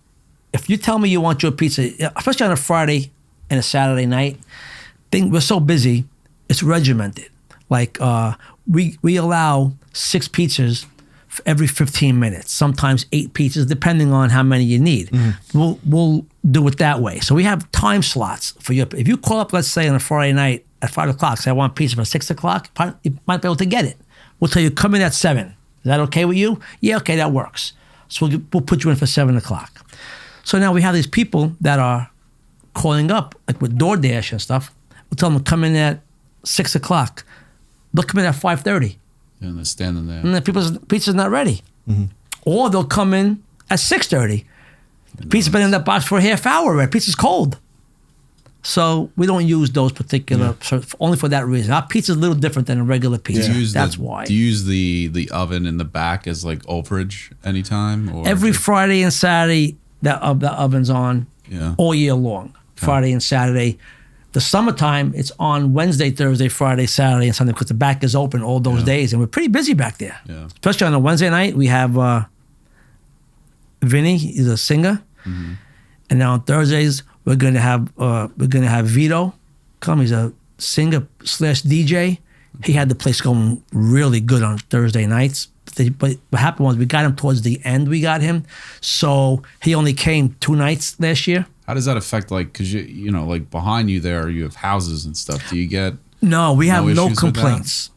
if you tell me you want your pizza, especially on a Friday and a Saturday night, we're so busy, it's regimented. Like, we allow 6 pizzas for every 15 minutes, sometimes 8 pizzas, depending on how many you need. We'll do it that way. So we have time slots for you. If you call up, let's say on a Friday night at 5 o'clock, say I want pizza for 6 o'clock, you might be able to get it. We'll tell you, come in at 7. Is that okay with you? Yeah, okay, that works. So we'll put you in for 7 o'clock. So now we have these people that are calling up, like with DoorDash and stuff. We'll tell them to come in at 6 o'clock. They'll come in at 5:30. And they're standing there. And the pizza's not ready. Or they'll come in at 6:30. The pizza's been in that box for a half hour already. Pizza's cold. So we don't use those particular, only for that reason. Our pizza's a little different than a regular pizza. That's why. Do you use the oven in the back as like overage anytime? Or Every Friday and Saturday, the oven's on all year long. Friday and Saturday. The summertime, it's on Wednesday, Thursday, Friday, Saturday, and Sunday because the back is open all those days, and we're pretty busy back there. Yeah. Especially on a Wednesday night, we have Vinny, he's a singer, and now on Thursdays we're gonna have Vero come. He's a singer / DJ. He had the place going really good on Thursday nights. But what happened was we got him towards the end. We got him, so he only came 2 nights last year. How does that affect, like, because you know, like behind you there, you have houses and stuff. Do you get? No, we have no issues with complaints.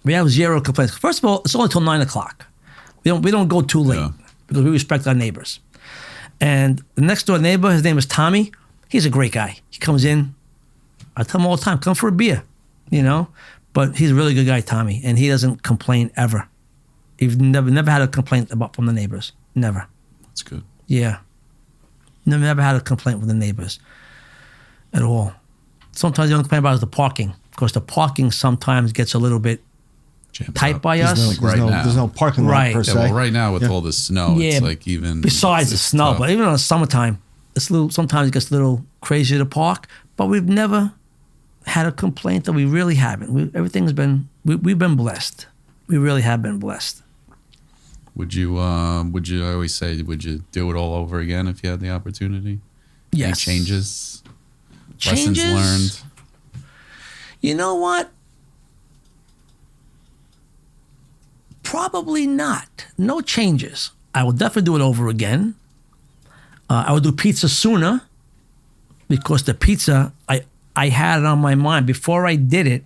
We have 0 complaints. First of all, it's only till 9 o'clock. We don't go too late because we respect our neighbors. And the next door neighbor, his name is Tommy. He's a great guy. He comes in. I tell him all the time, come for a beer, But he's a really good guy, Tommy, and he doesn't complain ever. He's never had a complaint from the neighbors. Never. That's good. Yeah. Never had a complaint with the neighbors at all. Sometimes the only complaint about is the parking, because the parking sometimes gets a little bit Jammed tight up. by us. There's no parking lot Right. per Yeah, se. well, right now with all this snow, it's like even besides the it's snow, tough. but even in the summertime, sometimes it gets a little crazy to park. But we've never had a complaint that we really haven't. We've been blessed. We really have been blessed. Would you I always say, would you do it all over again if you had the opportunity? Yes. Any changes? Changes? Lessons learned? You know what? Probably not. No changes. I will definitely do it over again. I would do pizza sooner because the pizza, I had it on my mind. Before I did it,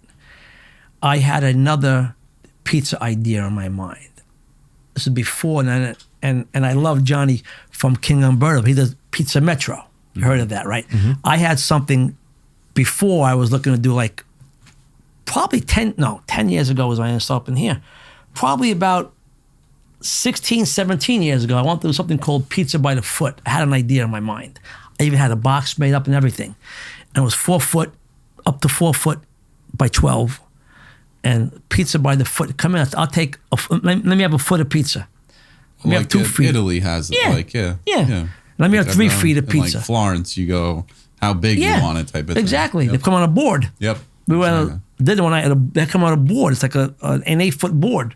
I had another pizza idea on my mind. This is before, and I love Johnny from King Umberto. He does Pizza Metro. You heard of that, right? I had something before I was looking to do, like probably 10 years ago was when I started up in here. Probably about 16, 17 years ago, I wanted to do something called pizza by the foot. I had an idea in my mind. I even had a box made up and everything. And it was 4 foot, up to 4 foot by 12. And pizza by the foot. Come in, I'll take, let me have a foot of pizza. Let me have 2 feet. Italy has it. Yeah. Let me have 3 feet of pizza. Like Florence, you go how big you want it type of thing. Exactly. Yep. They come on a board. Yep. We did it when they come on a board. It's like an 8-foot board.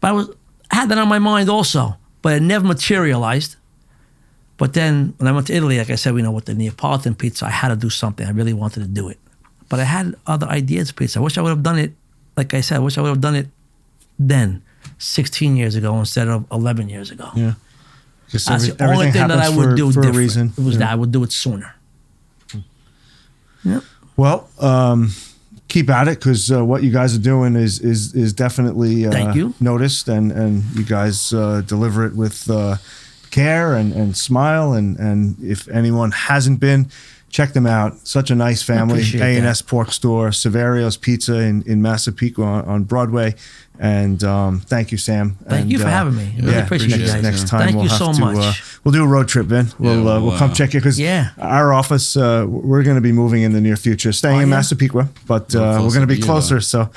But I had that on my mind also, but it never materialized. But then when I went to Italy, like I said, with the Neapolitan pizza, I had to do something. I really wanted to do it. But I had other ideas for pizza. I wish I would have done it, like I said, I wish I would have done it then, 16 years ago instead of 11 years ago. Yeah. That's the only thing that I would do for different. A reason. It was that I would do it sooner. Yeah. Well, keep at it, because what you guys are doing is definitely Thank you. noticed, and you guys deliver it with care and smile, and if anyone hasn't been, check them out. Such a nice family. A&S Pork Store, Saverio's Pizza in Massapequa on Broadway. And thank you, Sam. Thank you for having me. Really appreciate it, guys. Next time Thank you so much. We'll do a road trip, Vin. We'll come check you, because our office, we're going to be moving in the near future, staying in Massapequa, but we're going to be closer. So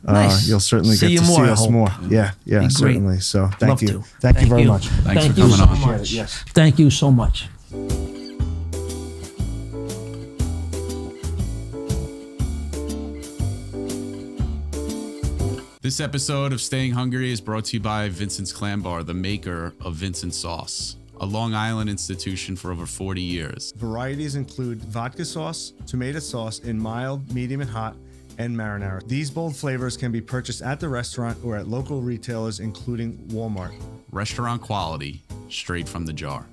nice. you'll certainly get to see us more. Yeah, certainly. So thank you. Thank you very much. Thanks for coming on. Yes. Thank you so much. This episode of Staying Hungry is brought to you by Vincent's Clam Bar, the maker of Vincent Sauce, a Long Island institution for over 40 years. Varieties include vodka sauce, tomato sauce in mild, medium, and hot, and marinara. These bold flavors can be purchased at the restaurant or at local retailers, including Walmart. Restaurant quality, straight from the jar.